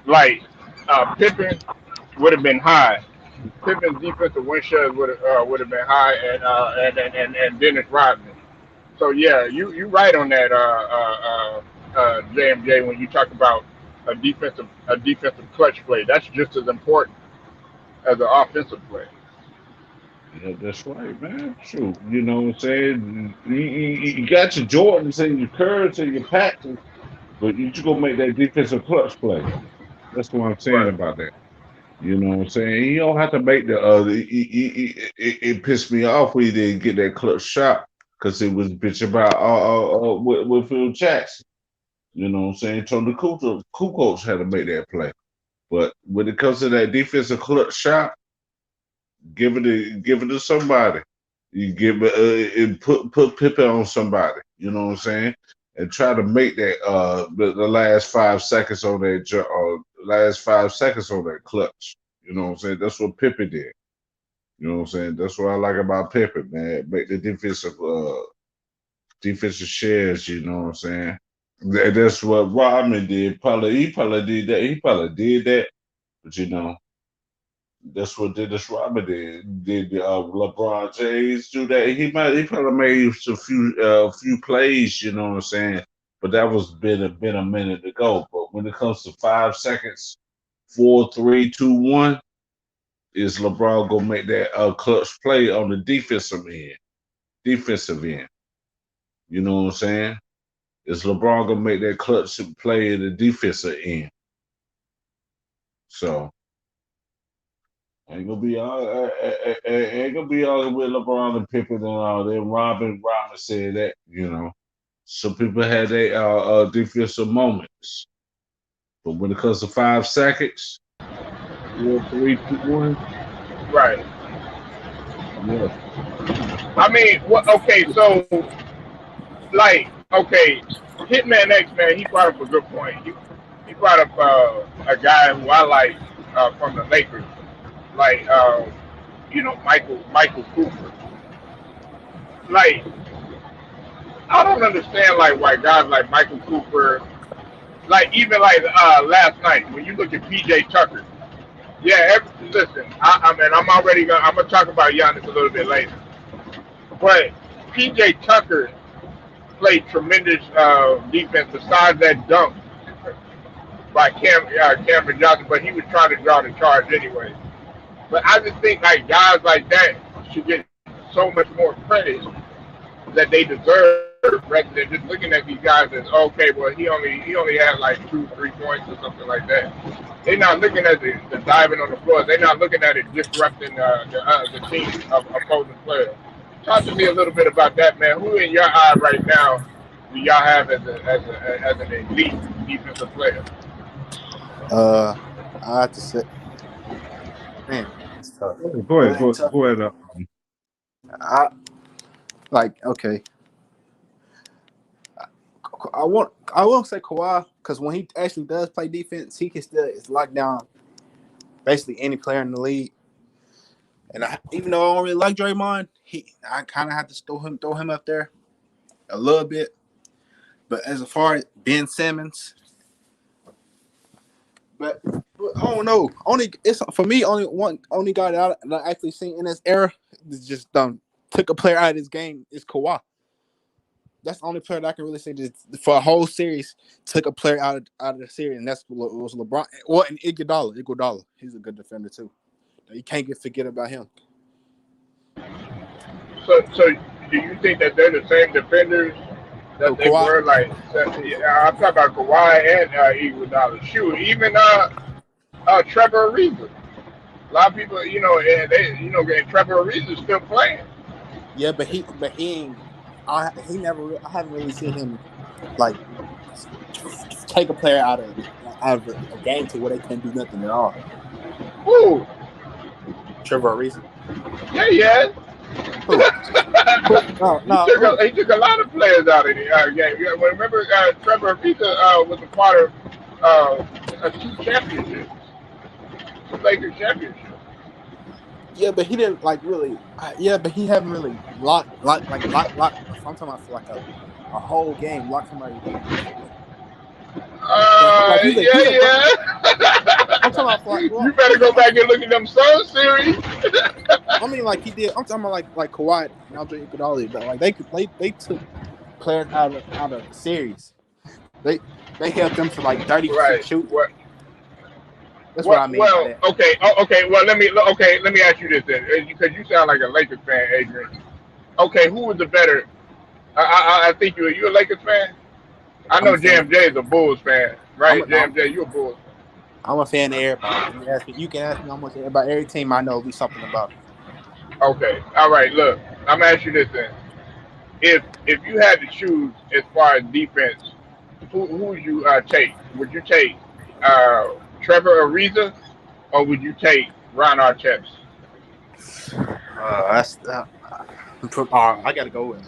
like Pippen would have been high. Pippen's defensive win shares would have been high, and Dennis Rodman. So yeah, you right on that, JMJ, when you talk about a defensive clutch play. That's just as important as an offensive play. yeah, that's right, man. True. You know what I'm saying? You got your Jordans and your Currs and your Paxons, but you just gonna make that defensive clutch play. That's what I'm saying Right. about that. You know what I'm saying? You don't have to make it pissed me off when he didn't get that clutch shot because it was bitch about with Phil Jackson. You know what I'm saying? Tony Kukoc had to make that play. But when it comes to that defensive clutch shot, give it to somebody. You give it and put Pippen on somebody. You know what I'm saying? And try to make that the last 5 seconds on that last 5 seconds on that clutch. You know what I'm saying? That's what Pippen did. You know what I'm saying? That's what I like about Pippen, man. Make the defensive shares. You know what I'm saying? That's what Rodman did. He probably did that. He probably did that. But you know. That's what Dennis Rodman did. Did LeBron James do that? He probably made a few plays. You know what I'm saying? But that was been a minute ago. But when it comes to 5 seconds, 4, 3, 2, 1, is LeBron gonna make that clutch play on the defensive end? Defensive end. You know what I'm saying? Is LeBron gonna make that clutch play in the defensive end? So ain't gonna be all with LeBron and Pippen and all that. Rodman said that. Some people had their defensive moments, but when it comes to 5 seconds, 4, 3, 2, 1, Right. yeah. I mean, what? Okay, so like, okay, Hitman X, man, he brought up a good point. He brought up a guy who I like from the Lakers, like Michael Cooper. Like, I don't understand like why guys like Michael Cooper, like even like last night when you look at PJ Tucker. Yeah, listen, I mean I'm gonna talk about Giannis a little bit later, but PJ Tucker played tremendous defense besides that dunk by Cameron Johnson, but he was trying to draw the charge anyway. But I just think like guys like that should get so much more credit that they deserve rather than just looking at these guys as okay, well he only had like 2, 3 points or something like that. They're not looking at the diving on the floor. They're not looking at it disrupting the team of opposing players. Talk to me a little bit about that, man. Who in your eye right now do y'all have as an elite defensive player? Uh, I have to say, man, it's tough. Go It ahead, ain't go, tough. go ahead. I like okay. I won't say Kawhi because when he actually does play defense, he can still it's locked down basically any player in the league. And even though I don't really like Draymond, I kind of have to throw him up there a little bit. But as far as Ben Simmons, but I don't know. It's for me only guy that I actually seen in this era is just took a player out of this game is Kawhi. That's the only player that I can really say just for a whole series took a player out of the series, and that's was LeBron. Well, and Iguodala, he's a good defender too. You can't forget about him. So do you think that they're the same defenders So that they Kawhi, were like? Yeah, I'm talking about Kawhi and Iguodala. Shoot, even Trevor Ariza. A lot of people, and and Trevor Ariza is still playing. yeah, but he ain't. He never. I haven't really seen him like take a player out of a game to where they couldn't do nothing at all. Who? Trevor Ariza. Yeah, yeah. Who? No. He took a lot of players out of the game. Yeah, well, remember, Trevor Ariza was a part of two championships, the Lakers championship. Yeah, but he didn't like really. Yeah, but he haven't really locked. I'm talking about for like a whole game, lock somebody down. Like Yeah. I'm talking about for like. You better go back and look at them Sun series. I mean, like he did. I'm talking about like Kawhi and Andre Iguodala. But like they took players out of the series. They held them to like 30% shoot. That's what I mean. Well, okay. Well, let me ask you this then, because you sound like a Lakers fan, Adrian. Okay, who was the better? I think you a Lakers fan. I know JMJ is a Bulls fan, right? JMJ, you a Bulls. I'm a fan of everybody. You can ask me almost about every team I know at least something about. Okay, all right. Look, I'm gonna ask you this then. If you had to choose as far as defense, who would you take? Would you take Trevor Ariza or would you take Ron Artest? I gotta go with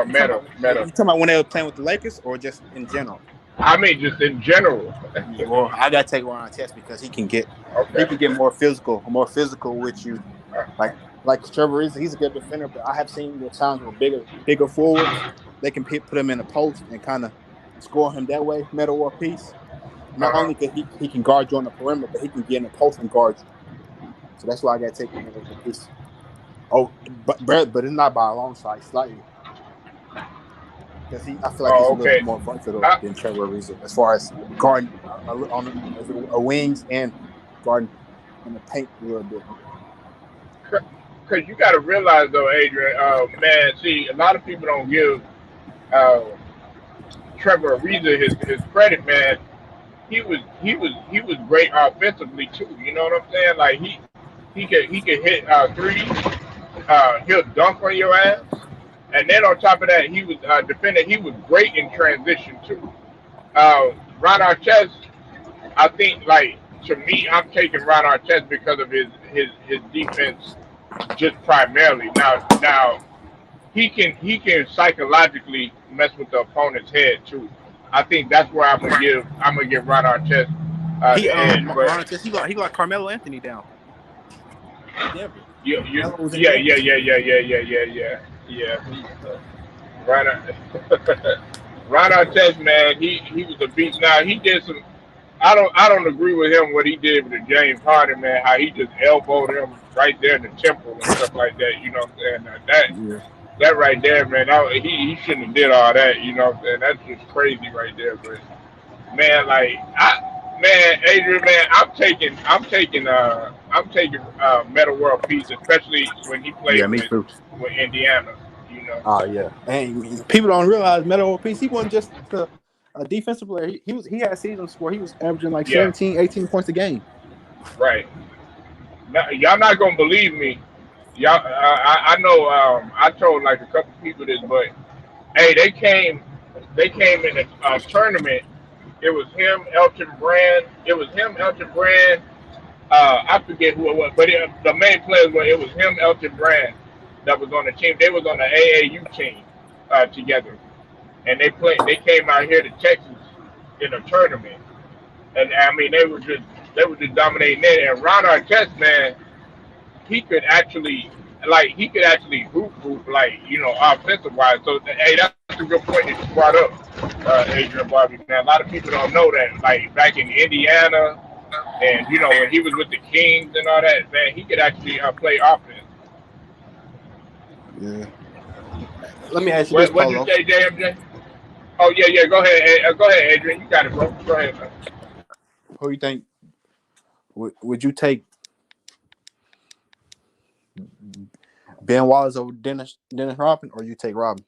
Meta. You talking about when they were playing with the Lakers or just in general? I mean, just in general. Well, I gotta take Ron Artest because he can get more physical with you. Like Trevor Ariza, he's a good defender, but I have seen the times with bigger forwards, they can put him in a post and kind of score him that way, metal or piece. Not only can he can guard you on the perimeter, but he can get in the post and guard you. So that's why I got to take him over this. Oh, but it's not by a long shot, slightly. Because I feel like he's Oh, a little bit okay. more versatile I, than Trevor Ariza as far as guarding on a wings and guarding in the paint a little bit. Because you got to realize though, Adrian, man, see, a lot of people don't give uh, Trevor Ariza his credit, man. He was great offensively too. You know what I'm saying? Like he could hit threes. He'll dunk on your ass. And then on top of that, he was defending. He was great in transition too. Ron Artest, I think, like to me, I'm taking Ron Artest because of his defense, just primarily. Now he can psychologically mess with the opponent's head too. I think that's where I'm gonna give Ron Artest He the edge. But Ron Artest, he like Carmelo Anthony down in Denver. you Carmelo was in yeah Denver. yeah yeah yeah yeah yeah yeah yeah yeah. Ron Ron Artest, man, he was a beast. Now he did some. I don't agree with him what he did with the James Harden, man. How he just elbowed him right there in the temple and stuff like that. You know what I'm saying? Yeah. That right there, man. He shouldn't have did all that. You know what I'm saying? That's just crazy right there. But man, like man, Adrian, man, I'm taking Metal World Peace, especially when he Yeah, played me too. with Indiana. You know. Oh yeah, and people don't realize Melo Ortiz, he wasn't just a defensive player. He had seasons where he was averaging like Yeah. 17, 18 points a game. Right. Now, y'all not gonna believe me. Y'all, I know. I told like a couple people this, but hey, they came in a tournament. It was him, Elton Brand. It was him, Elton Brand. I forget who it was, but the main players were. It was him, Elton Brand, that was on the team. They was on the AAU team together, and they played. They came out here to Texas in a tournament, and I mean they were just dominating it. And Ron Artest, man, he could actually hoop like offensive wise. So hey, that's a good point that you brought up, Adrian Barbie. Man, a lot of people don't know that. Like back in Indiana, and when he was with the Kings and all that, man, he could actually play offense. Yeah. Let me ask you this, What'd you Polo. say, JMJ? Oh yeah, yeah. Go ahead, go ahead, Adrian. You got it, bro. Go ahead, man. Who you think would you take Ben Wallace over Dennis Rodman, or you take Rodman?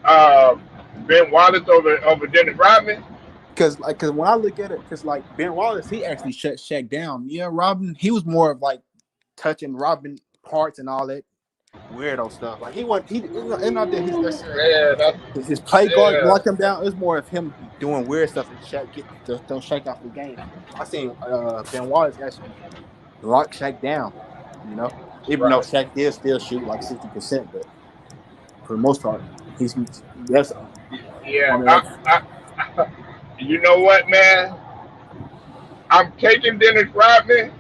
Uh, Ben Wallace over Dennis Rodman. Cause when I look at it, cause like Ben Wallace, he actually shut Shaq down. Yeah, Robin, he was more of like touching Robin parts and all that weirdo stuff. Like it's not that he's necessarily Yeah, that's his play guard yeah. lock him down. It's more of him doing weird stuff and Shaq get to throw Shaq off the game. I seen Ben Wallace actually lock Shaq down. You know, even though Right. Shaq did still shoot like 60%, but for the most part, he's that's Yeah. one of the You know what, man? I'm taking Dennis Rodman,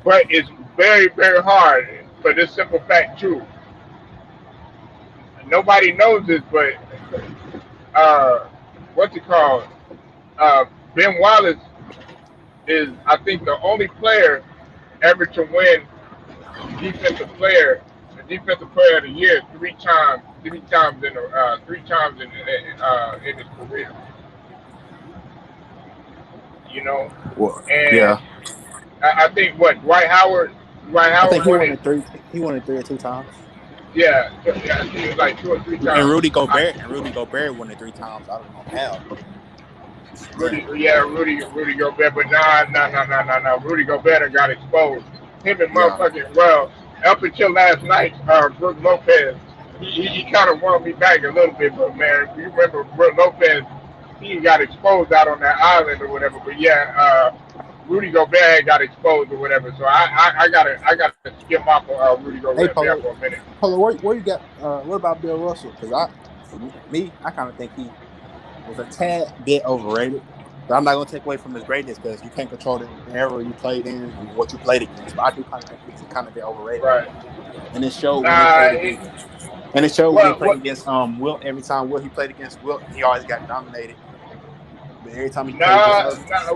but it's very, very hard for this simple fact too. Nobody knows this, but uh, what's it called? Uh, Ben Wallace is, I think, the only player ever to win defensive player, defensive player of the year three times in his career. You know, well, and yeah. I think what Dwight I think Howard he won won it. it three. He won it 3 or 2 times. Yeah, yeah, I think it was like 2 or 3 times. And Rudy Gobert won it 3 times. I don't know how, but damn. Rudy Gobert, but nah. Rudy Gobert done got exposed. Him and Yeah. motherfucking up until last night, Brooke Lopez, he kind of won me back a little bit, but man, you remember Brooke Lopez, he got exposed out on that island or whatever. But yeah, Rudy Gobert got exposed or whatever. So I gotta skim off of Rudy Hey, Gobert there Polo, for a minute. where you got? What about Bill Russell? Because I kind of think he was a tad bit overrated. But I'm not gonna take away from his greatness because you can't control the era you played in and what you played against. But I do kind of think he was a kind of bit overrated. Right. And it showed when he Nah. played against. And it showed when he Well, played against Wilt. Every time he played against Wilt, he always got dominated. But every time he played against Nah, us, nah.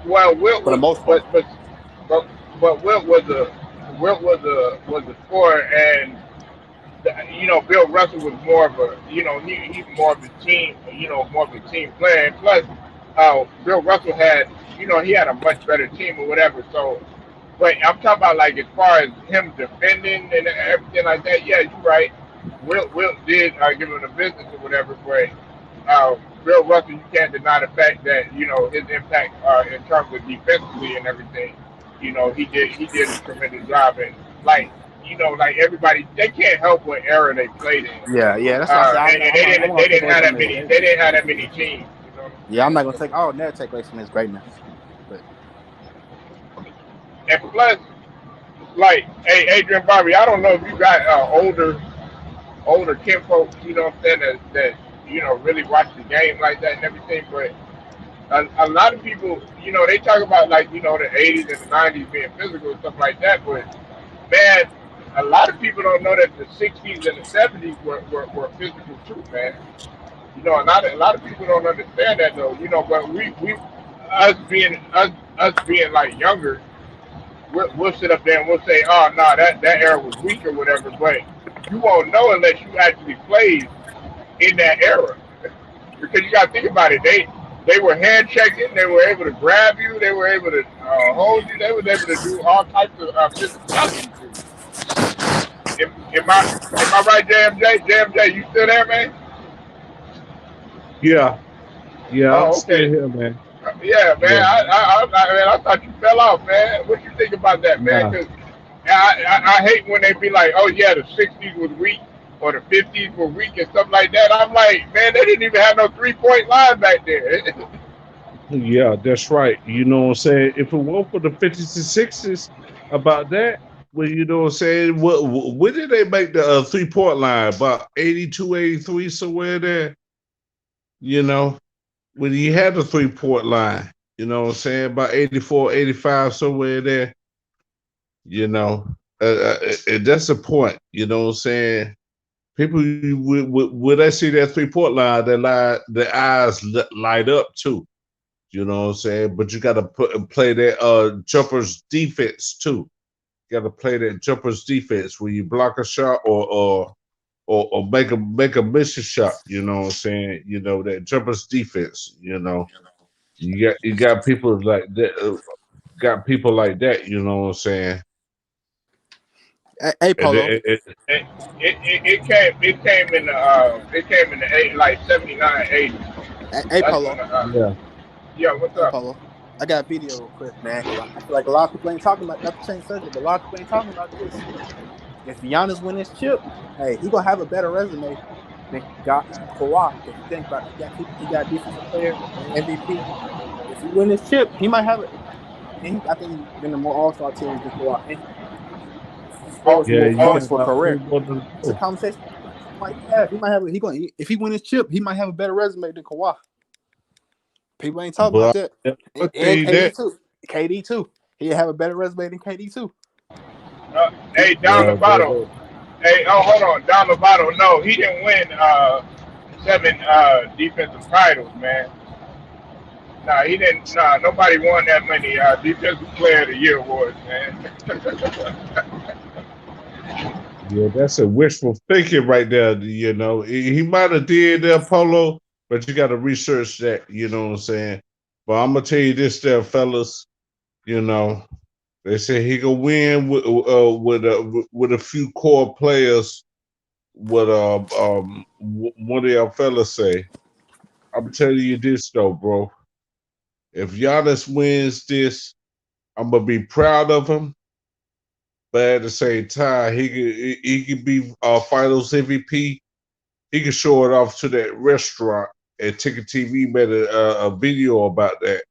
Well, Wilt for the was, most part. but, Wilt was a scorer, and Bill Russell was more of a, he's more of a team, more of a team player. And plus, Bill Russell had, he had a much better team or whatever. So, but I'm talking about like as far as him defending and everything like that. Yeah, you're right. Wilt did give him the business or whatever, but Bill Russell, you can't deny the fact that his impact in terms of defensively and everything. He did a tremendous job, and like like everybody, they can't help what era they played in, Yeah, yeah, that's what I said. and I'm not they gonna take didn't away have from that his many they greatness. didn't have that many teams. You know what I'm Yeah, I'm saying? not gonna take. I'll never take away from his greatness. But And plus, like, hey, Adrian Barbie, I don't know if you got older kinfolks, what I'm saying, that really watch the game like that and everything, but a lot of people, they talk about like the '80s and the '90s being physical and stuff like that, but man, a lot of people don't know that the '60s and the '70s were physical too, man. A lot of people don't understand that though. But we us being like younger, we'll sit up there and we'll say, oh no, that era was weak or whatever. But you won't know unless you actually played in that era, because you got to think about it. They were hand checking. They were able to grab you. They were able to hold you. They was able to do all types of physicality to you. Am I right, JMJ? JMJ, you still there, man? Yeah, yeah, I'm Oh, still okay. here, man. Yeah, man. Yeah, I thought you fell off, man. What you think about that, man? nah, Because I hate when they be like, oh yeah, the '60s was weak or the '50s were weak and stuff like that. I'm like, man, they didn't even have no 3-point line back there. yeah, that's right. You know what I'm saying? If it weren't for the 50s and 60s about that, well, you know what I'm saying? When did they make the 3-point line? About 82, 83, somewhere there? You know, when you had the 3-point line, you know what I'm saying? About 84, 85, somewhere there, you know. And that's the point, you know what I'm saying? People, when they see that 3-point line, their eyes light up too. You know what I'm saying? But you got to play that jumper's defense too. You got to play that jumper's defense where you block a shot or make a miss a shot. You know what I'm saying? You know that jumper's defense. You know you got people like that. Got people like that. You know what I'm saying? hey, And Polo. It came in the like '79, '80. Hey, That's when Polo. yeah, yeah. What's Hey, up? Polo. I got a video real quick, man, because I feel like a lot of people ain't talking about. Not to change subject, but a lot of people ain't talking about this. If Giannis win this chip, hey, he gonna have a better resume than got Kawhi. Because you think about it, he got defensive player and MVP. If he win this chip, he might have it. And I think he's been to more All Star teams than Kawhi. And he Oh, scores yeah. more You oh, points got for about three career. more to It's a go. conversation he might have. He might have. If he win his chip, he might have a better resume than Kawhi. People ain't talking about But that. I tell And you KD that. too. KD too. He'll have a better resume than KD too. hey, Don Well, Lovato. Hey, oh, hold on, Don Lovato. No, he didn't win 7 defensive titles, man. Nah, he didn't. Nah, nobody won that many defensive player of the year awards, man. yeah, that's a wishful thinking right there. You know, he might have did Polo, but you got to research that. You know what I'm saying? But I'm gonna tell you this, there, fellas. You know, they say he gonna win with a few core players. What one of y'all fellas say? I'm telling you this though, bro. If Giannis wins this, I'm gonna be proud of him. But at the same time, he could be Finals MVP. He could show it off to that restaurant. And Ticket TV made a video about that.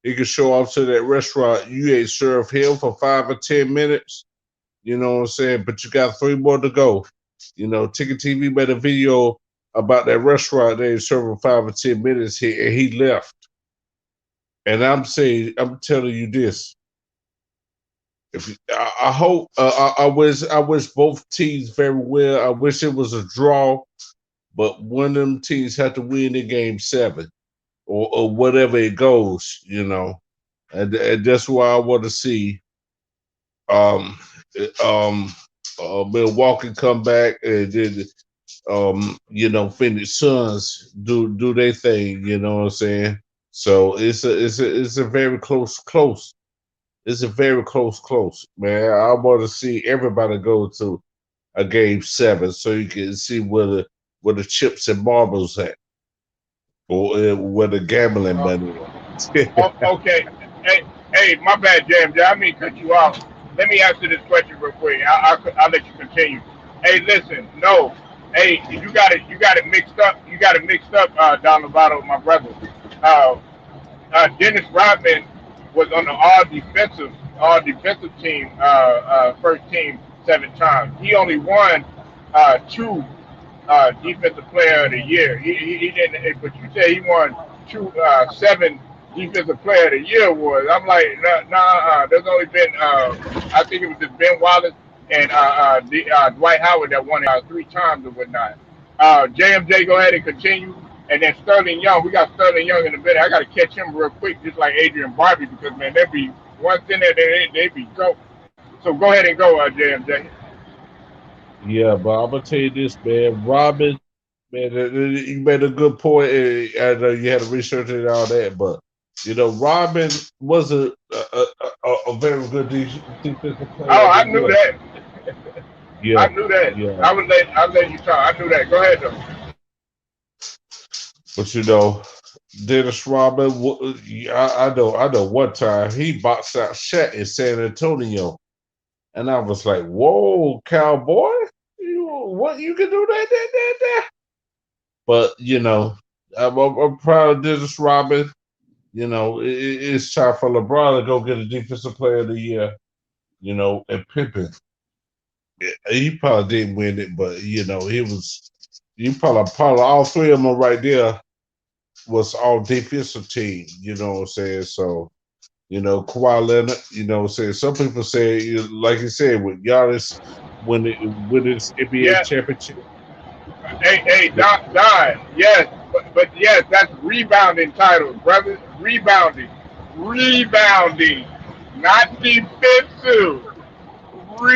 He could show off to that restaurant. You ain't served him for 5 or 10 minutes. You know what I'm saying? But you got 3 more to go. You know, Ticket TV made a video about that restaurant. They ain't serving 5 or 10 minutes here, and he left. And I'm telling you this. If I hope I wish both teams very well. I wish it was a draw, but one of them teams had to win in Game 7. or whatever it goes, and that's why I want to see um um Milwaukee come back and then Phoenix Suns do their thing, you know what I'm saying? So it's a very close. It's a very close, man. I want to see everybody go to a game 7 so you can see where the chips and marbles at, or where the gambling Uh, money at. okay. Hey, my bad, James. I mean, cut you off. Let me answer this question real quick. I'll let you continue. Hey, listen. No. Hey, you got it mixed up. You got it mixed up, Don Lovato, my brother. Uh, Dennis Rodman was on the all defensive team, first team 7 times. He only won two defensive player of the year. He didn't, but you say he won two 7 defensive player of the year awards. I'm like, nah. There's only been I think it was just Ben Wallace and Dwight Howard that won it 3 times or whatnot. JMJ, go ahead and continue. And then Sterling Young, we got Sterling Young in a minute. I got to catch him real quick, just like Adrian Barbie, because man, they be once in there, they be go. So go ahead and go, JMJ. Yeah, but I'm gonna tell you this, man. Robin, man, you made a good point. I know you had to research it and all that, but Robin was a very good defensive player Oh, of the I knew year. that. I Yeah, knew that. yeah. I'll let you talk. I knew that. Go ahead though. But Dennis Rodman, I know one time he boxed out Shaq in San Antonio, and I was like, "Whoa, cowboy, what you can do that?" But I'm proud of Dennis Rodman. It's time for LeBron to go get a Defensive Player of the Year. And Pippen, he probably didn't win it, but he was. You probably all three of them right there was all defensive team. You know what I'm saying? So Kawhi Leonard. You know what I'm saying? Some people say, like you said, with Giannis when his NBA Yeah. championship. Hey, Don. Yes, but yes, that's rebounding titles, brother. Rebounding, not defensive.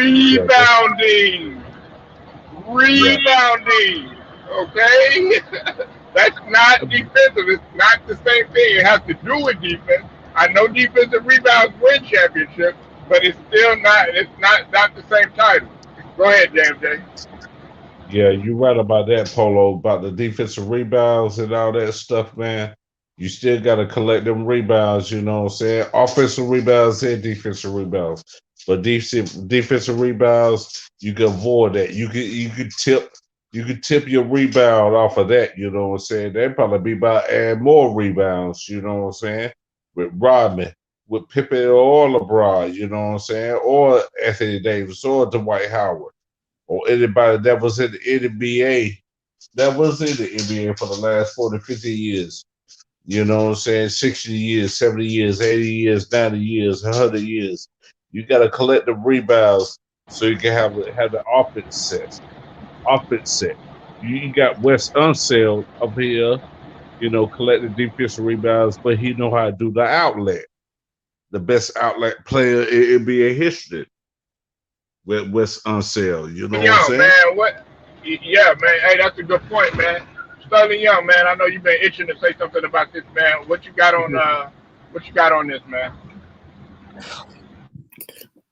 Yeah, Rebounding, yeah. rebounding. Okay, that's not defensive. It's not the same thing. It has to do with defense. I know defensive rebounds win championships, but it's still not. It's not the same title. Go ahead, James J. Yeah, you're right about that, Polo, about the defensive rebounds and all that stuff, man. You still got to collect them rebounds, you know what I'm saying? Offensive rebounds and defensive rebounds. But defensive rebounds, you can avoid that. You could tip your rebound off of that, you know what I'm saying? They'd probably be about add more rebounds, you know what I'm saying? With Rodman, with Pippen or LeBron, you know what I'm saying? Or Anthony Davis or Dwight Howard or anybody that was in the NBA for the last 40, 50 years. You know what I'm saying? 60 years, 70 years, 80 years, 90 years, 100 years. You got to collect the rebounds so you can have the offense set. Offense set. You got Wes Unseld up here, collecting defensive rebounds, but he know how to do the outlet. The best outlet player in NBA history with Wes Unseld. You know what I'm Young, saying? man. What? Yeah, man. Hey, that's a good point, man. Sterling Young, man. I know you've been itching to say something about this, man. What you got on? What you got on this, man?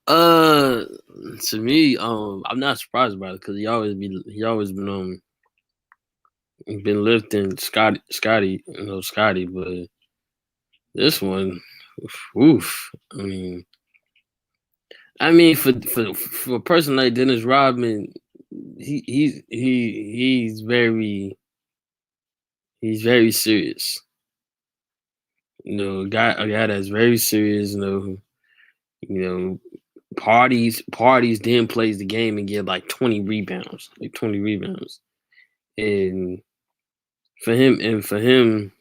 Uh, to me, I'm not surprised about it because he always been lifting Scotty, but this one, oof. I mean, for a person like Dennis Rodman, he's very serious. A guy that's very serious. You know, parties, then plays the game and get like 20 rebounds, and for him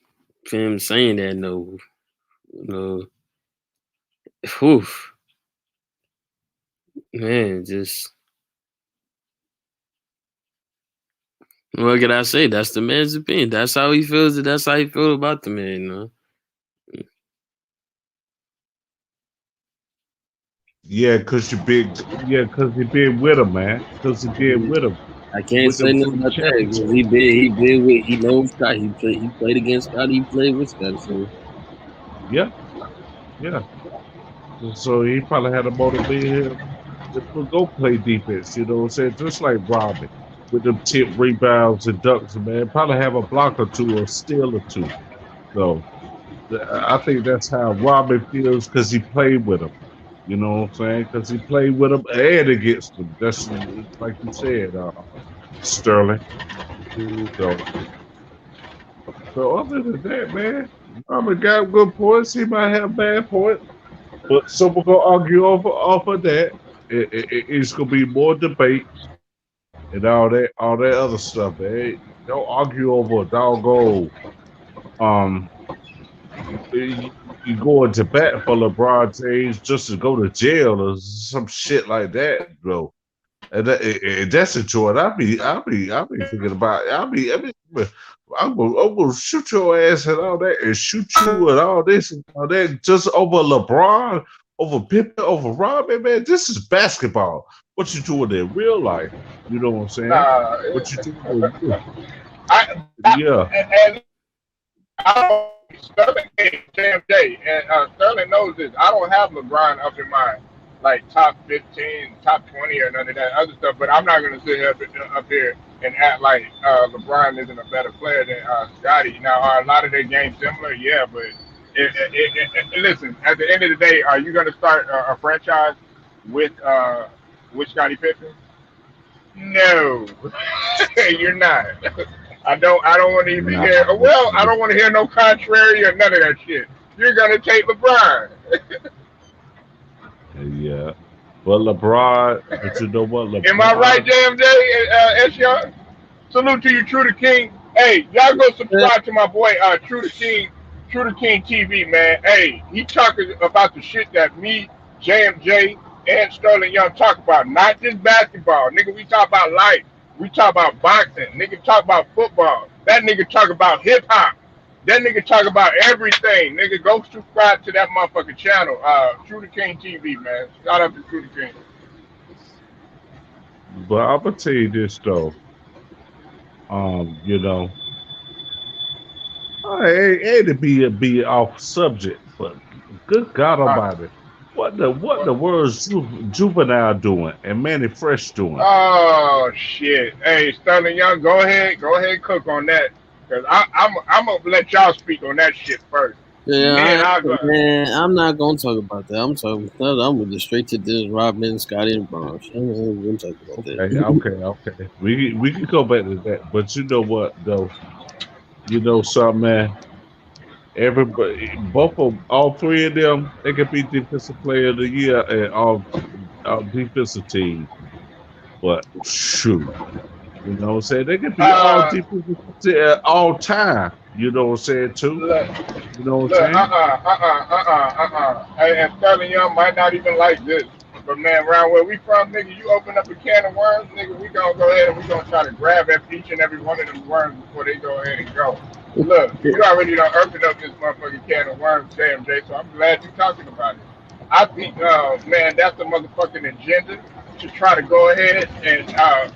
saying that, no, oof, man, just What can I say? That's the man's opinion. That's how he feels. That's how he feels about the man. You know? Yeah, cause you big. Yeah, cause you been with him, man. Cause you been with him. I can't With say them nothing three about that because championships. he been with, he knows Scott. He played against Scott. He played with Scott. So Yeah, yeah. So he probably had to motivate him to go play defense. You know what I'm saying? Just like Rodman with them tip rebounds and dunks, man. Probably have a block or two or steal or two. So I think that's how Rodman feels because he played with him. You know what I'm saying? Because he played with him and against him. That's like you said, Sterling. So, so other than that, man, Rodman got good points. He might have bad points, but someone gonna argue off of that. It's gonna be more debates and all that other stuff, man. Don't argue over a doggone um you going to bat for LeBron James just to go to jail or some shit like that, bro. And that's a joint. I be thinking about. I'm gonna shoot your ass and all that, and shoot you and all this and all that, just over LeBron, over Pippen, over Rodman, man. This is basketball. What you doing in real life? You know what I'm saying? Nah, What you doing in I yeah. and I don't Sterling came JMJ, and Sterling knows this. I don't have LeBron up in my like top 15, top 20, or none of that other stuff. But I'm not gonna sit here up here and act like LeBron isn't a better player than Scotty. Now, are a lot of their games similar? Yeah, but listen. At the end of the day, are you gonna start a franchise with Scotty Pippen? No, you're not. I don't want to even Nah. hear. Well, I don't want to hear no contrary or none of that shit. You're gonna take LeBron. Yeah. But LeBron, but you know what? Am I right, LeBron, JMJ? Eshawn? Salute to you, True to King. Hey, y'all go subscribe to my boy True to King, True to King TV, man. Hey, he talking about the shit that me, JMJ, and Sterling Young talk about. Not just basketball, nigga. We talk about life. We talk about boxing. Nigga talk about football. That nigga talk about hip hop. That nigga talk about everything. Nigga, go subscribe to that motherfucking channel. True to King TV, man. Shout out to True to King. but I'm gonna tell you this though. You know, I ain't to be off subject, but good God Uh, Almighty, what the world's juvenile doing and Manny Fresh doing? Oh shit! Hey, Sterling Young, go ahead, cook on that, cause I'm gonna let y'all speak on that shit first, and then I'll go. man, I'm not gonna talk about that. I'm gonna get straight to this Rodman, Scotty, and Brown. I'm not gonna talk about Okay, that. okay. We can go back to that, but you know what though? You know something, man. Everybody, both of all three of them, they could be defensive player of the year and all defensive team. But shoot. You know what I'm saying? They could be all Uh, defensive all time. You know what I'm saying too? look, You know what I'm look, saying? Hey, and Sterling Young might not even like this, but man, around where we from, nigga, you open up a can of worms, nigga, we gonna go ahead and we gonna try to grab each and every one of them worms before they go ahead and go. Look, you already done opened up this motherfucking can of worms, JMJ, so I'm glad you're talking about it. I think, man, that's the motherfucking agenda to try to go ahead and,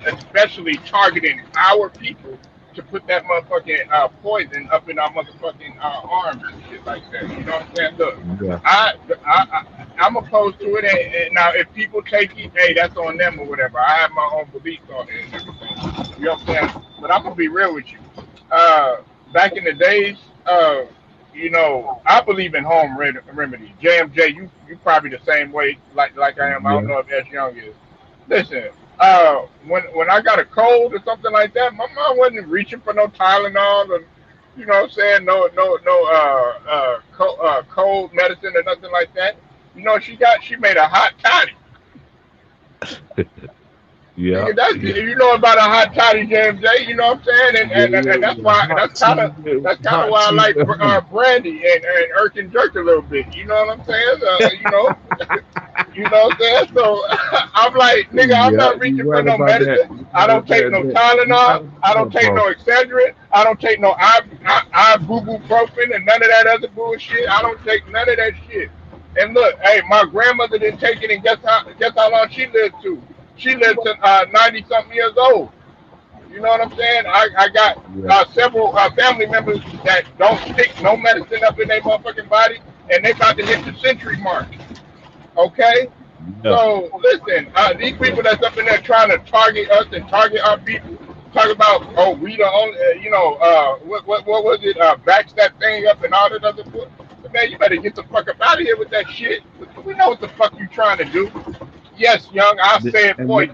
especially targeting our people, to put that motherfucking poison up in our motherfucking arms and shit like that. You know what I'm saying? Look, Yeah. I'm opposed to it. And now, if people take it, hey, that's on them or whatever. I have my own beliefs on it and everything. You know what I'm saying? But I'm gonna be real with you. Uh, Back in the days, I believe in home remedy. JMJ, you probably the same way like I am. I don't Yeah. know if S Young is. Listen, when I got a cold or something like that, my mom wasn't reaching for no Tylenol or, you know what I'm saying, no cold medicine or nothing like that. She made a hot toddy. Yeah. Nigga, that's Yeah. you know about a hot toddy, James J. You know what I'm saying, Yeah. and that's Yeah. why that's kind of Hot why I tea. like Brandy and Irk and Jerk a little bit. You know what I'm saying? You know what I'm saying? So I'm like, nigga, I'm Yeah, not you reaching for right no about that. medicine. You I right don't about take no that. You right Tylenol. about I don't that, take bro. no Excedrin. I don't take no ibuprofen and none of that other bullshit. I don't take none of that shit. And look, hey, my grandmother didn't take it, and guess how long she lived to? She lived to 90 something years old. You know what I'm saying? I got Yeah, several family members that don't stick no medicine up in their motherfucking body, and they about to hit the century mark. Okay? yeah, So listen, these yeah, people that's up in there trying to target us and target our people, talk about we the only, what was it? Backs that thing up and all that other shit. But man, you better get the fuck up out of here with that shit. We know what the fuck you trying to do. Yes, young, I'll The- say it and for the- you.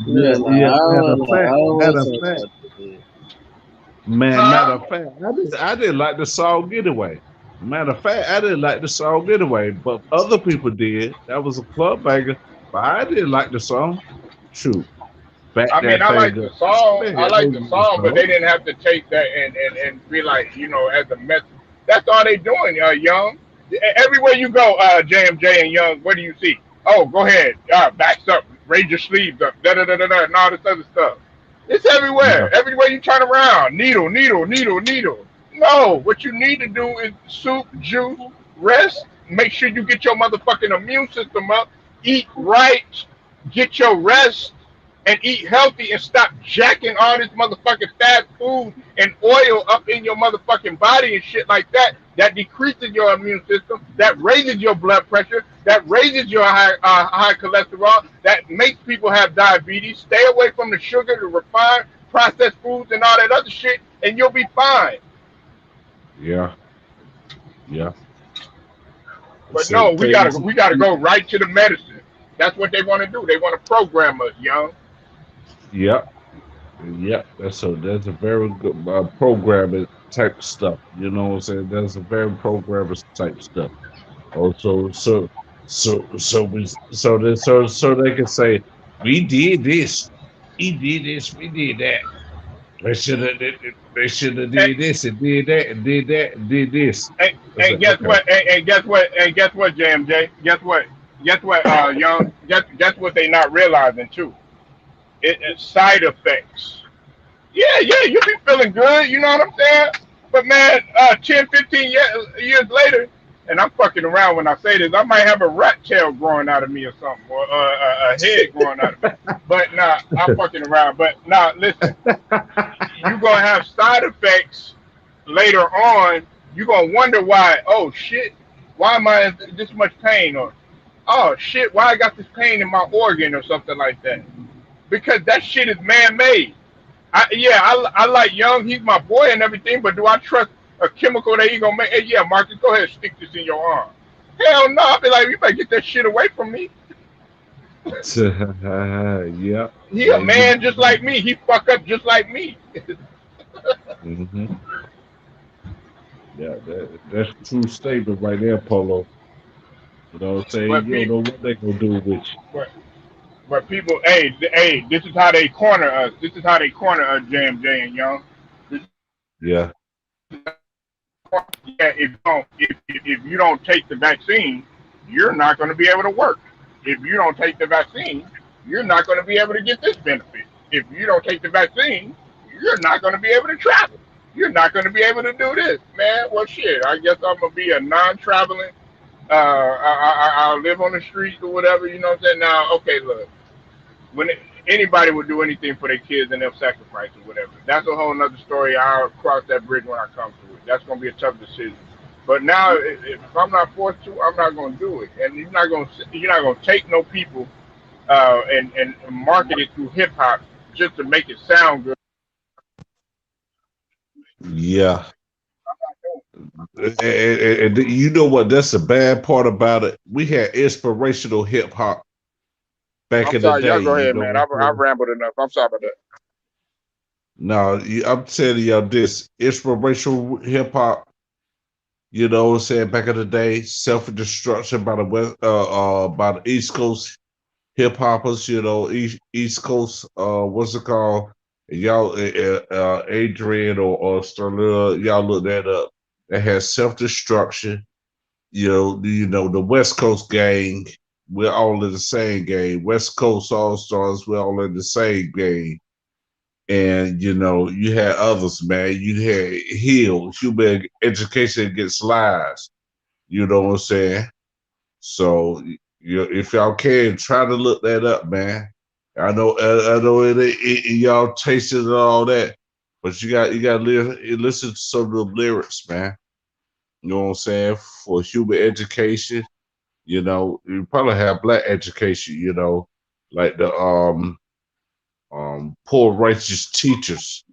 Yeah, like yeah. I don't Matter of wanna, I fact, don't want matter to of talk fact, about this. Man. man. Matter Huh? of fact, I didn't like the song anyway. Matter of fact, I didn't like the song anyway, but other people did. That was a club banger, but I didn't like the song. Shoot, back I mean, that I thing like the up. song. Man, I had no like the use, song, but bro. they didn't have to take that and be like, as a message. That's all they doing, Young. Everywhere you go, JMJ and Young, what do you see? Oh, go ahead, backs up, raise your sleeves up, da da da da da, and all this other stuff. It's Yeah, everywhere. Everywhere you turn around, needle, needle, needle, needle. No, what you need to do is soup, juice, rest. Make sure you get your motherfucking immune system up. Eat right. Get your rest and eat healthy and stop jacking all this motherfucking fast food and oil up in your motherfucking body and shit like that. That decreases your immune system. That raises your blood pressure. That raises your high cholesterol. That makes people have diabetes. Stay away from the sugar, the refined, processed foods, and all that other shit, and you'll be fine. yeah, yeah. But So no, we tell you gotta we gotta something. go right to the medicine. That's what they want to do. They want to program us, young. Yep, yep. That's a very good programming type stuff. You know what I'm saying? That's a very programming type stuff. Also, so they can say we did this, we did this, we did that. They should have And, did this and did that and did that and did this. I said, and guess okay. what? And guess what, JMJ? Guess what? Guess what, young? Guess what they not realizing too? It's side effects. Yeah, yeah, you be feeling good. You know what I'm saying? But man, 10, 15 years later, and I'm fucking around when I say this, I might have a rat tail growing out of me or something, or a head growing out of me. But nah, I'm fucking around. But nah, listen, you gonna have side effects later on. You gonna wonder why. Oh shit, why am I in this much pain? Or oh shit, why I got this pain in my organ or something like that? Because that shit is man-made. I like Young. He's my boy and everything, but do I trust a chemical that he gonna make? Hey, yeah, Marcus, go ahead, stick this in your arm. Hell no! I be like, you better get that shit away from me. Yeah, He a yeah, man just like me. He fuck up just like me. hmm yeah. That's a true statement right there, Polo. You know what I'm saying? But You don't people, know what they gonna do with but, but people, hey, this is how they corner us. This is how they corner us, JMJ and Young. This is how they corner you. Yeah, us. Yeah, if you don't take the vaccine, you're not going to be able to work. If you don't take the vaccine, you're not going to be able to get this benefit. If you don't take the vaccine, you're not going to be able to travel. You're not going to be able to do this, man. Well, shit. I guess I'm gonna be a non-traveling. I'll live on the streets or whatever. You know what I'm saying? Now, okay, look. When anybody would do anything for their kids and they'll sacrifice or whatever. That's a whole nother story. I'll cross that bridge when I come to it. That's gonna be a tough decision. But now, if I'm not forced to, I'm not gonna do it. And you're not gonna take no people and market it through hip hop just to make it sound good. yeah. And you know what? That's the bad part about it. We had inspirational hip hop back I'm in the sorry, y'all day. go You ahead, know man. what I'm I've saying? rambled enough. I'm sorry about that. No, I'm telling y'all this inspirational hip hop. You know what I'm saying? Back in the day, self destruction by the by the East Coast hip hoppers. You know, East Coast. What's it called? Y'all, Adrian or Sterling, y'all look that up. That has self destruction. the West Coast gang, we're all in the same game. West Coast All Stars, we're all in the same game. And you had others, man. You had Hill, human education against lies. You know what I'm saying? So if y'all can try to look that up, man. I know y'all tasted and all that, but you got to listen to some of the lyrics, man. You know what I'm saying? For human education, you probably have black education, like the poor righteous teachers.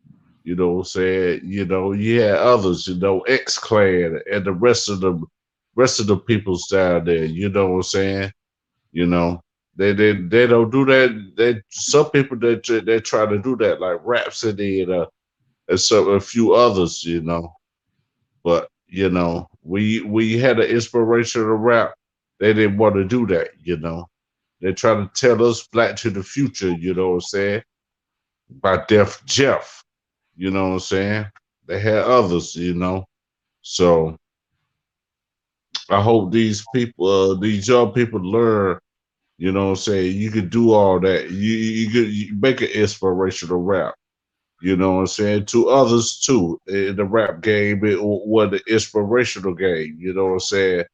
You know what I'm saying? You had others, X Clan and the rest of the peoples down there. You know what I'm saying? You know, they don't do that. Some people they try to do that, like Rhapsody and a few others. But we had an inspiration to rap. They didn't want to do that. They try to tell us Black to the Future. You know what I'm saying? By Def Jeff. You know what I'm saying? They had others. So I hope these young people learn. You know what I'm saying? You could do all that. You make an inspirational rap. You know what I'm saying? To others too. In the rap game, it was the inspirational game. You know what I'm saying?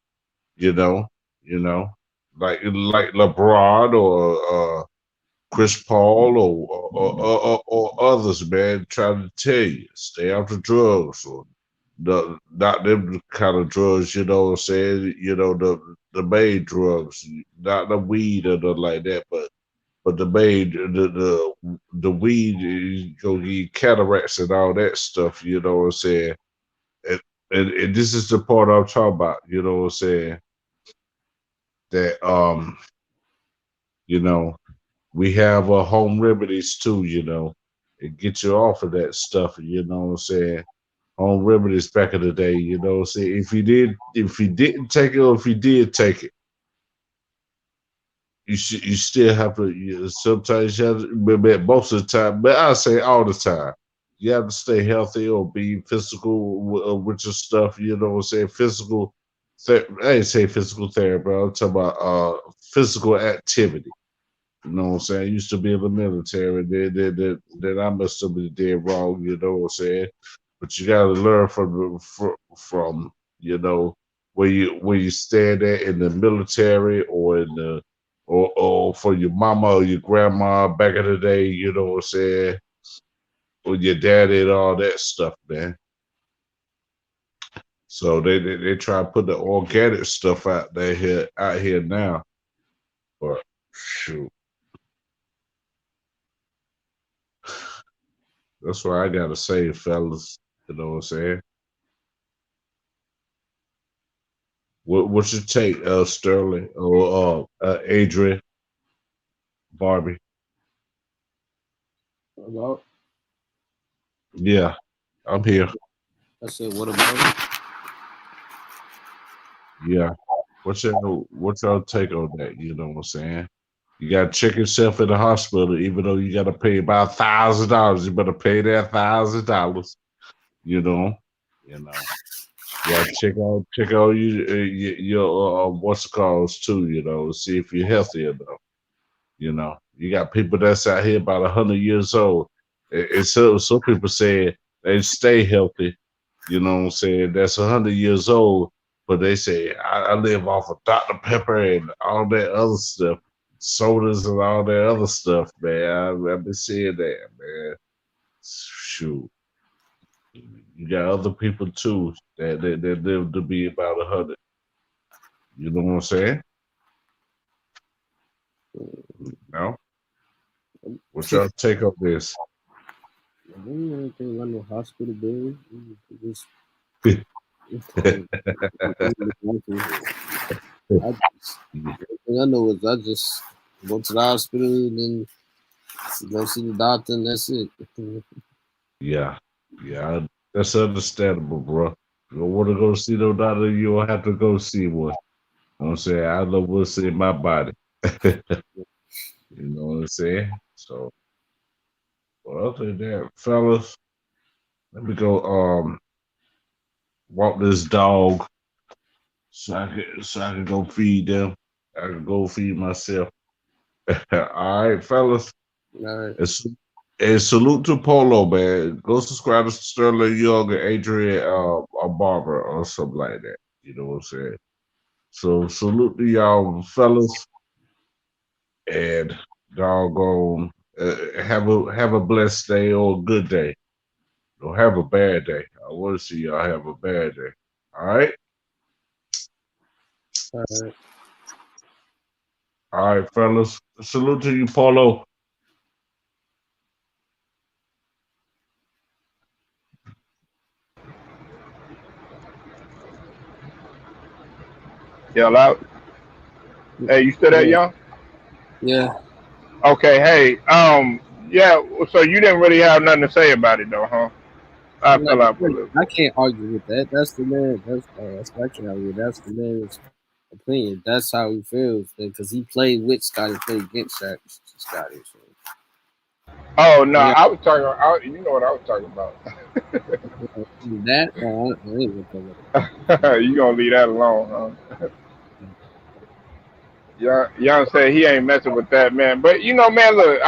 You know, you know, like LeBron or Chris Paul or others, man, trying to tell you stay off the drugs or not them kind of drugs. You know what I'm saying? The main drugs, not the weed or nothing like that, but the weed is gonna get cataracts and all that stuff. You know what I'm saying? And, and this is the part I'm talking about. You know what I'm saying? That you know, we have home remedies too. And get you off of that stuff. You know what I'm saying? Home remedies back in the day. You know what I'm saying? If you didn't take it, or if you did take it, you still have to. Sometimes you have to, but most of the time, but I say all the time, you have to stay healthy or be physical with your stuff. You know what I'm saying? I ain't say physical therapy. I'm talking about physical activity. You know what I'm saying? I used to be in the military. Then I must have been dead wrong. You know what I'm saying? But you got to learn from where you stand at in the military or in the or for your mama or your grandma back in the day. You know what I'm saying? Or your daddy and all that stuff, man. So they try to put the organic stuff out here now. But shoot, that's what I gotta say, fellas. You know what I'm saying? What's your take, Sterling or Adrian, Barbie? About Yeah, I'm here. I said, what about Yeah. What's your take on that? You know what I'm saying? You got to check yourself in the hospital, even though you got to pay about $1,000. You better pay that $1,000. You know, you know. You got to check out your what's it called too. See if you're healthy enough. You got people that's out here about 100 years old. And some people say they stay healthy. You know what I'm saying? That's 100 years old, but they say I live off of Dr. Pepper and all that other stuff, sodas and all that other stuff, man. I've been seeing that, man. Shoot, you got other people too that live to be about 100. You know what I'm saying? No, what y'all take on this? there ain't anything about no hospital bill. Just I just, everything I know is I just go to the hospital and then go see the doctor and that's it. Yeah, yeah, that's understandable, bro. You don't want to go see no doctor, you don't have to go see one. You know what I'm saying? I know what's in my body. You know what I'm saying? So, well, other than that, fellas, let me go walk this dog so I can go feed them. I can go feed myself. All right, fellas. All right. And, and salute to Polo, man. Go subscribe to Sterling Young and Adrian or Barber or something like that. You know what I'm saying? So salute to y'all, fellas, and doggone. Have a blessed day or a good day. Don't have a bad day. I want to see y'all have a bad day. All right. All right. All right, fellas. Salute to you, Polo. Yell out. Hey, you still there, Yeah. young? Yeah. Okay. Hey. Yeah. So you didn't really have nothing to say about it, though, huh? I Like, fell out for a little I bit. can't argue with that. That's the man. That's what I can't argue with. That's the man's opinion. That's how he feels because he played with Scotty, played against Scotty. So Oh no, yeah, I was talking. You know what I was talking about. that I ain't gonna talk about You gonna leave that alone, huh? that. Young said he ain't messing with that, man. But you know, man, look,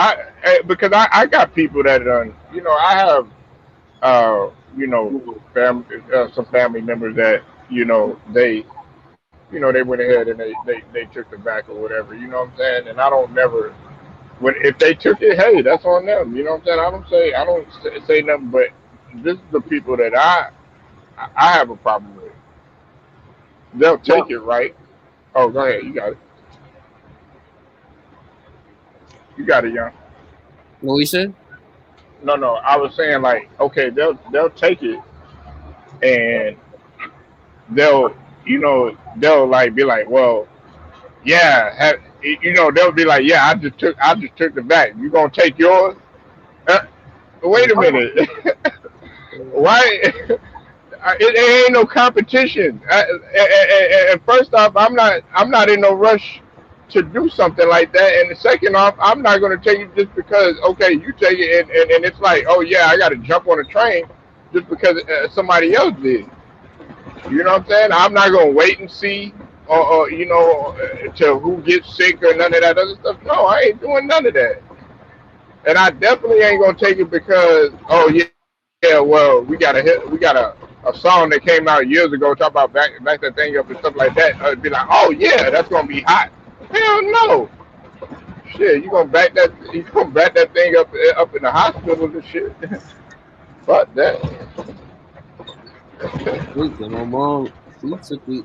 because I got people that you know, I have you know, fam some family members that you know they went ahead and they took the back or whatever. You know what I'm saying? And I don't never when if they took it, hey, that's on them. You know what I'm saying? I don't say nothing, but this is the people that I have a problem with. They'll take it, right? Oh, go ahead. You got it. You got it, young. What we said? No, no. I was saying like, okay, they'll take it and they'll they'll like be like, well, yeah, they'll be like, yeah, I just took the back. You gonna take yours? Uh, wait a minute. Why? It ain't no competition. And first off, I'm not in no rush to do something like that. And second off, I'm not going to take it just because okay, you take it and it's like oh yeah, I got to jump on a train just because somebody else did. You know what I'm saying? I'm not going to wait and see or to who gets sick or none of that other stuff. No, I ain't doing none of that. And I definitely ain't gonna take it because oh yeah, well we got a song that came out years ago talk about back that thing up and stuff like that. Be like oh yeah, that's gonna be hot. Hell no, shit, you gonna back that thing up in the hospital and shit. Fuck that. Weekend. My mom, she took it,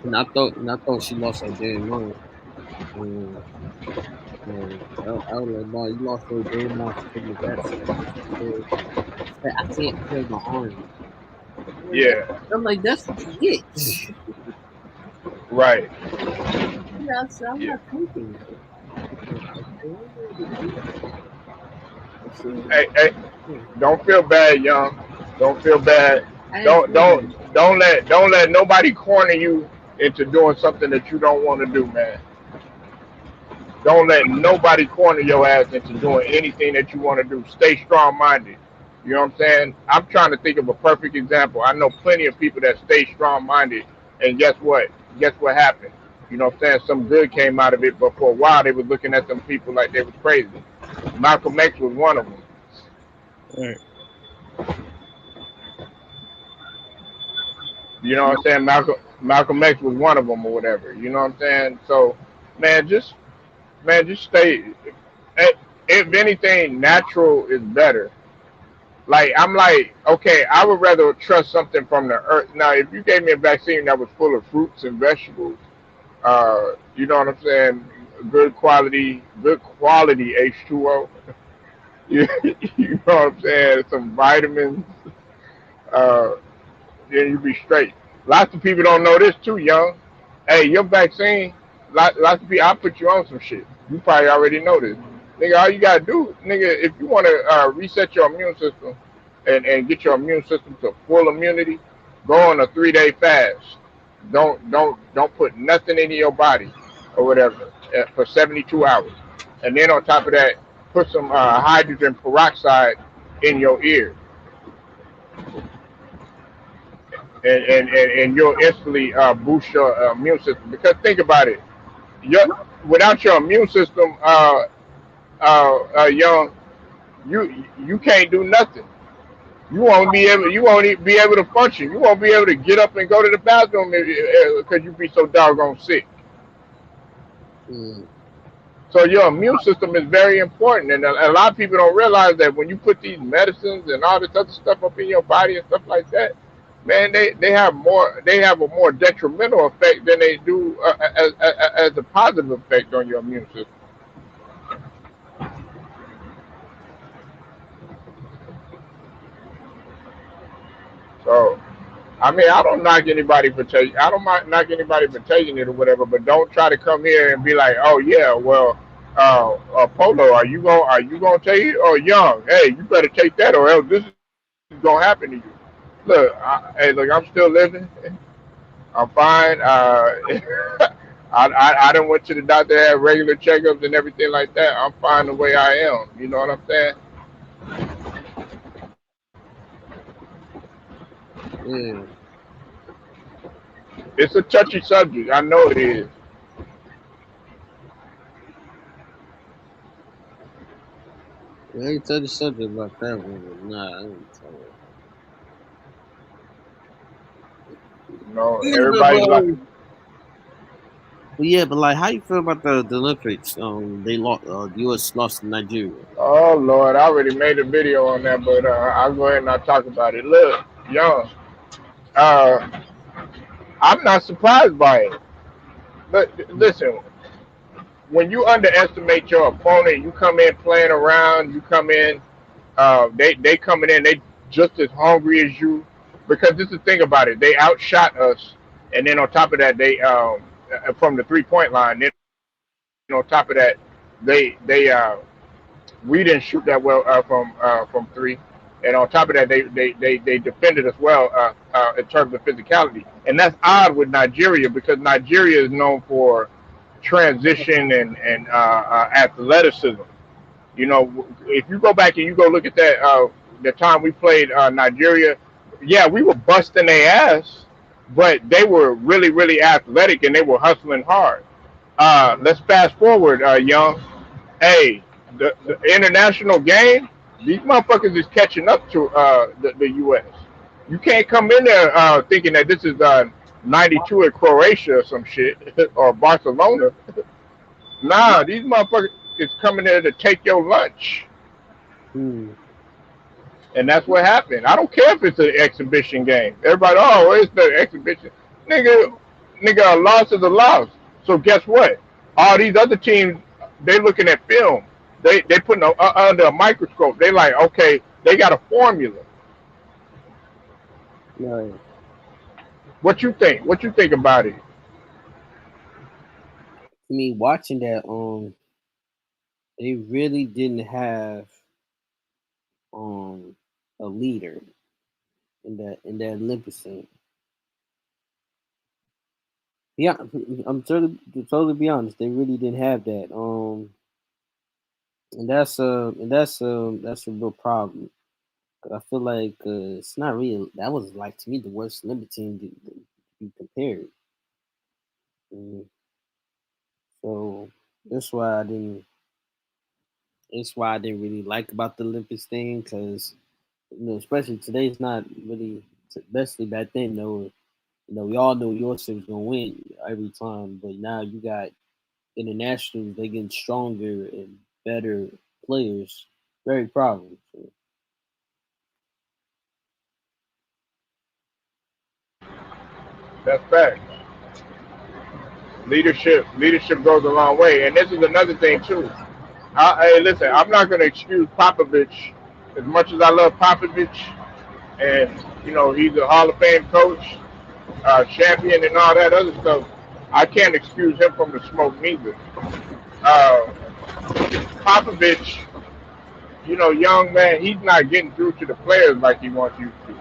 and I thought she lost her damn mind. And, I was like, "Mom, you lost your damn mind for taking the vaccine." She said, "I can't feel my arm." Yeah, I'm like, "That's what you get." right. Yeah, I said, "I'm Yeah. not taking it." I said, Hey, don't feel bad, young. Don't feel bad. I didn't Don't feel don't bad. don't let nobody corner you into doing something that you don't want to do, man. Don't let nobody corner your ass into doing anything that you want to do. Stay strong minded. You know what I'm saying? I'm trying to think of a perfect example. I know plenty of people that stay strong minded, and guess what? Guess what happened? You know what I'm saying? Some good came out of it, but for a while they were looking at some people like they was crazy. Malcolm X was one of them. Right. You know what I'm saying? Malcolm X was one of them or whatever. You know what I'm saying? So, man, just stay. If anything, natural is better. Like I'm like, okay, I would rather trust something from the earth. Now, if you gave me a vaccine that was full of fruits and vegetables, you know what I'm saying? Good quality H2O. You, you know what I'm saying? Some vitamins. Uh, then you be straight. Lots of people don't know this too, young. Hey, your vaccine, lots of people, I'll put you on some shit. You probably already know this. Nigga, all you gotta do, nigga, if you wanna reset your immune system and get your immune system to full immunity, go on a 3-day fast. Don't put nothing into your body or whatever for 72 hours. And then on top of that, put some hydrogen peroxide in your ear and you'll instantly boost your immune system. Because think about it, your without your immune system, young, you can't do nothing. You won't even be able to function. You won't be able to get up and go to the bathroom because you be so doggone sick. Mm. So your immune system is very important, and a lot of people don't realize that when you put these medicines and all this other stuff up in your body and stuff like that, man, they have a more detrimental effect than they do as a positive effect on your immune system. So I mean, I don't knock anybody for taking. I don't knock anybody for taking it or whatever. But don't try to come here and be like, oh yeah, well, Polo, are you gonna take it? Or Young, hey, you better take that, or else this is gonna happen to you. Hey, look, I'm still living. I'm fine. I done went to the doctor, had regular checkups and everything like that. I'm fine the way I am. You know what I'm saying? Yeah. It's a touchy subject. I know it is. I ain't tell the subject about that one, but nah, I ain't tell it. You know, Yeah, everybody's like, but like, how you feel about the Olympics? They lost. U.S. lost to Nigeria. oh Lord, I already made a video on that, but I'll go ahead and I'll talk about it. Look, young, uh, I'm not surprised by it. But listen, when you underestimate your opponent, you come in playing around. You come in, they coming in, they just as hungry as you. Because this is the thing about it, they outshot us, and then on top of that, they from the 3 point line. Then on top of that, they we didn't shoot that well from three, and on top of that, they defended us well in terms of physicality, and that's odd with Nigeria because Nigeria is known for transition and athleticism. You know, if you go back and you go look at that the time we played Nigeria, yeah, we were busting their ass, but they were really athletic and they were hustling hard. Let's fast forward, young. Hey, the international game, these motherfuckers is catching up to the U.S. You can't come in there thinking that this is '92 in Croatia or some shit or Barcelona. Nah, these motherfuckers is coming there to take your lunch, Hmm. and that's what happened. I don't care if it's an exhibition game. Everybody, oh, it's the exhibition, nigga. Nigga, a loss is a loss. So guess what? All these other teams, they looking at film. They putting under a microscope. They like, okay, they got a formula. Right. What you think? What you think about it? I mean, watching that, they really didn't have um a leader in that Olympic scene. Yeah, I'm totally be honest. They really didn't have that. And that's a real problem. 'Cause I feel like it's not real. That was like to me the worst Olympic team to be compared. Mm, so that's why I didn't. That's why I didn't really like about the Olympics thing because especially today's not really, especially back then. Though we all know your team's gonna win every time, but now you got internationals. They getting stronger and better players. Very problem. So, That's fact. Leadership goes a long way, and this is another thing too. Hey, listen, I'm not going to excuse Popovich as much as I love Popovich, and he's a Hall of Fame coach, champion, and all that other stuff. I can't excuse him from the smoke neither. Uh, Popovich, young man, he's not getting through to the players like he wants you to.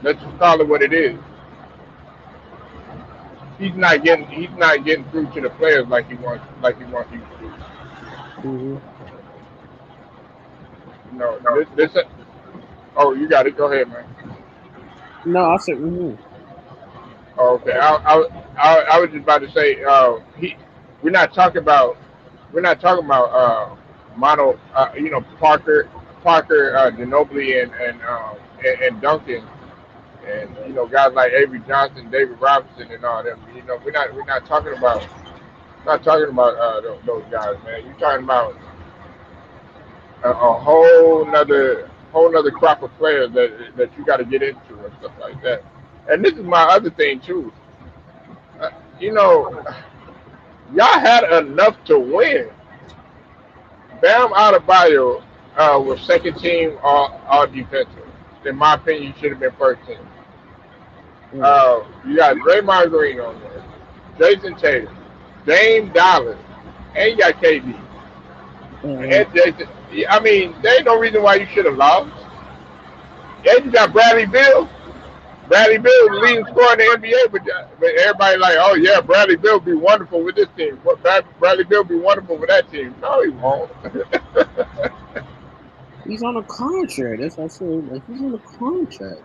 Let's just call it what it is. He's not getting through to the players like he wants you to. hmm This. Oh, you got it. Go ahead, man. No, I said. Okay, I was just about to say, we're not talking about mono, Parker, Ginobili, and Duncan, and guys like Avery Johnson, David Robinson, and all them. We're not talking about those guys, man. You're talking about a whole nother crop of players that you got to get into and stuff like that. And this is my other thing too. Uh, you know, y'all had enough to win. Bam Adebayo was second team all defensive. In my opinion, he should have been first team. Mm. You got Draymond Green on there, Jason Tatum, Dame Dollar, and you got KD Uh, and Jason. I mean, there ain't no reason why you should have lost. And you got Bradley Bill. Bradley Bill is the leading scorer in the NBA, but everybody like, oh yeah, Bradley Bill be wonderful with this team. What Bradley Bill be wonderful with that team? No, he won't. he's on a contract. That's what I said. Like he's on a contract.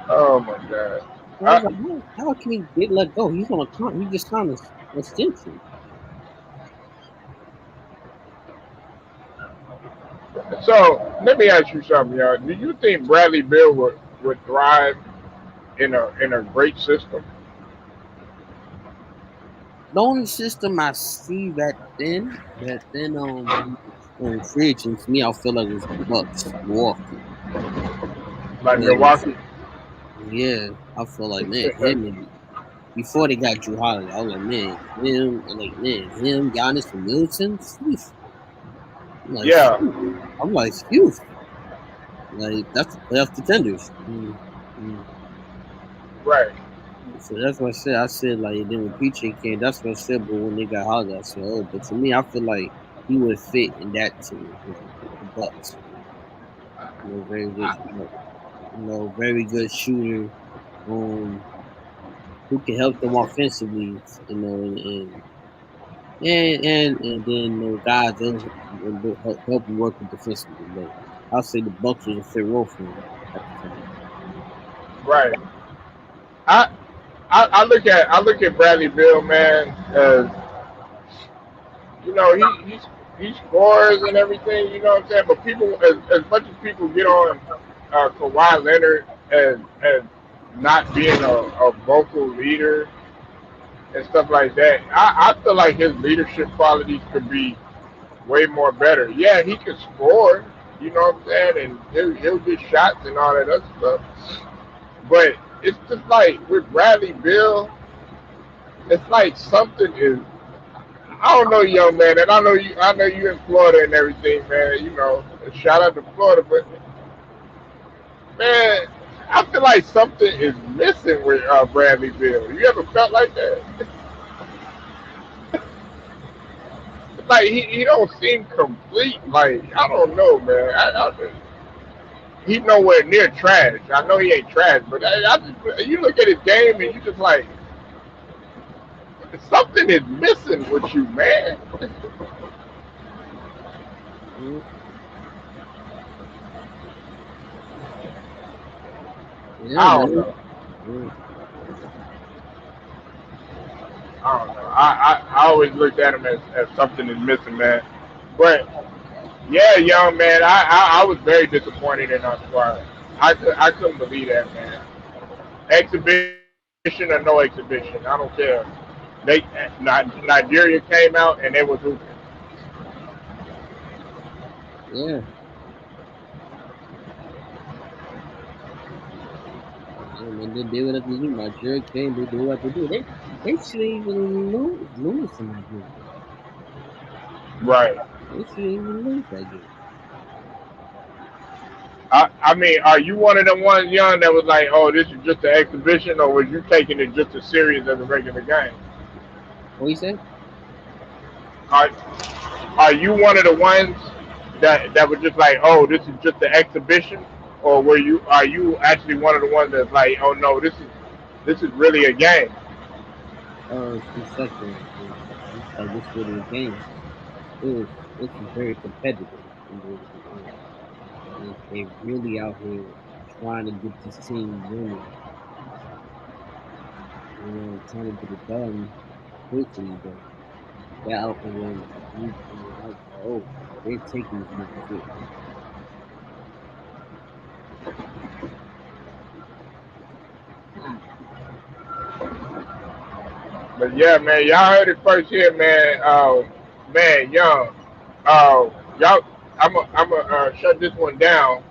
Oh my god. So I was I, like, how can he get let go? He's on a con. He just signed a extension. so let me ask you something, y'all. Do you think Bradley Bill would thrive in a great system? The only system I see that then free agents, me, I feel like was the Bucks, Milwaukee. Like Cause Milwaukee? yeah, I feel like man, him and before they got Drew Holiday, I was like Giannis and Middleton. Sheesh. I'm like, Yeah, I'm like, phew. Like that's the playoff contenders. Mm. right. So that's what I said. I said like then when PJ came, that's what I said. But when they got Holiday, I said, oh, but to me, I feel like he would fit in that team with the Bucks. Very good. Very good shooter. Um, who can help them offensively. And then guys that help him work with defensively. But I'll say the Bucks was a fit role for him at the time. Right. I I look at Bradley Bill, man, as he scores and everything. You know what I'm saying? But people, as much as people get on Kawhi Leonard as not being a vocal leader and stuff like that, I feel like his leadership qualities could be way more better. Yeah, he can score. You know what I'm saying? And he'll get shots and all that other stuff. But it's just like with Bradley Bill, it's like something is. I don't know, young man, and I know you in Florida and everything, man. Shout out to Florida, but man, I feel like something is missing with Bradley Bill. You ever felt like that? Like he don't seem complete. Like I don't know, man. He nowhere near trash. I know he ain't trash, but you look at his game and you just like something is missing with you, man. Mm, yeah, I don't man. know. Mm, I don't know. I always looked at him as something is missing, man. But yeah, young man, I was very disappointed in our squad. I couldn't believe that, man. Exhibition or no exhibition, I don't care. Nigeria came out and they was hooping. yeah. Yeah, man, they did what they have to do. Nigeria came, they did what they do. They shouldn't even lose to Nigeria. Right. They shouldn't even lose that game. I mean, are you one of them ones, young, that was like, oh, this is just an exhibition, or was you taking it just as serious as a regular game? What you say? Are, are you one of the ones that was just like, oh, this is just an exhibition, or are you actually one of the ones that's like, oh no, this is really a game? It's the second one. It's like this really a game. It was this is very competitive. They really out here trying to get this team winning. Trying to get it done quickly, but yeah, and then I was like, oh, they're taking this nigga shit. But yeah, man, y'all heard it first here, man. Man, young. Y'all, I'm gonna shut this one down,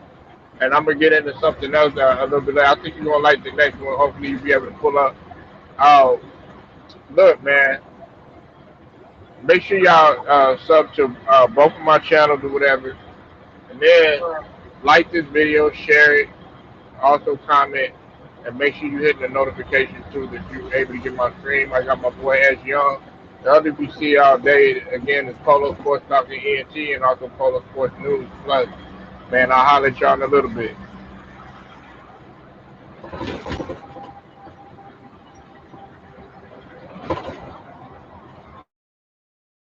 and I'm gonna get into something else a little bit later. I think you're gonna like the next one. Hopefully, you'll be able to pull up. Uh, Look, man. Make sure y'all sub to both of my channels or whatever, and then like this video, share it, also comment, and make sure you hit the notifications too that you're able to get my stream. I got my boy S Young. The other PC all day again is Polo Sports Talking ENT and also Polo Sports News Plus. Man, I'll holler at y'all in a little bit.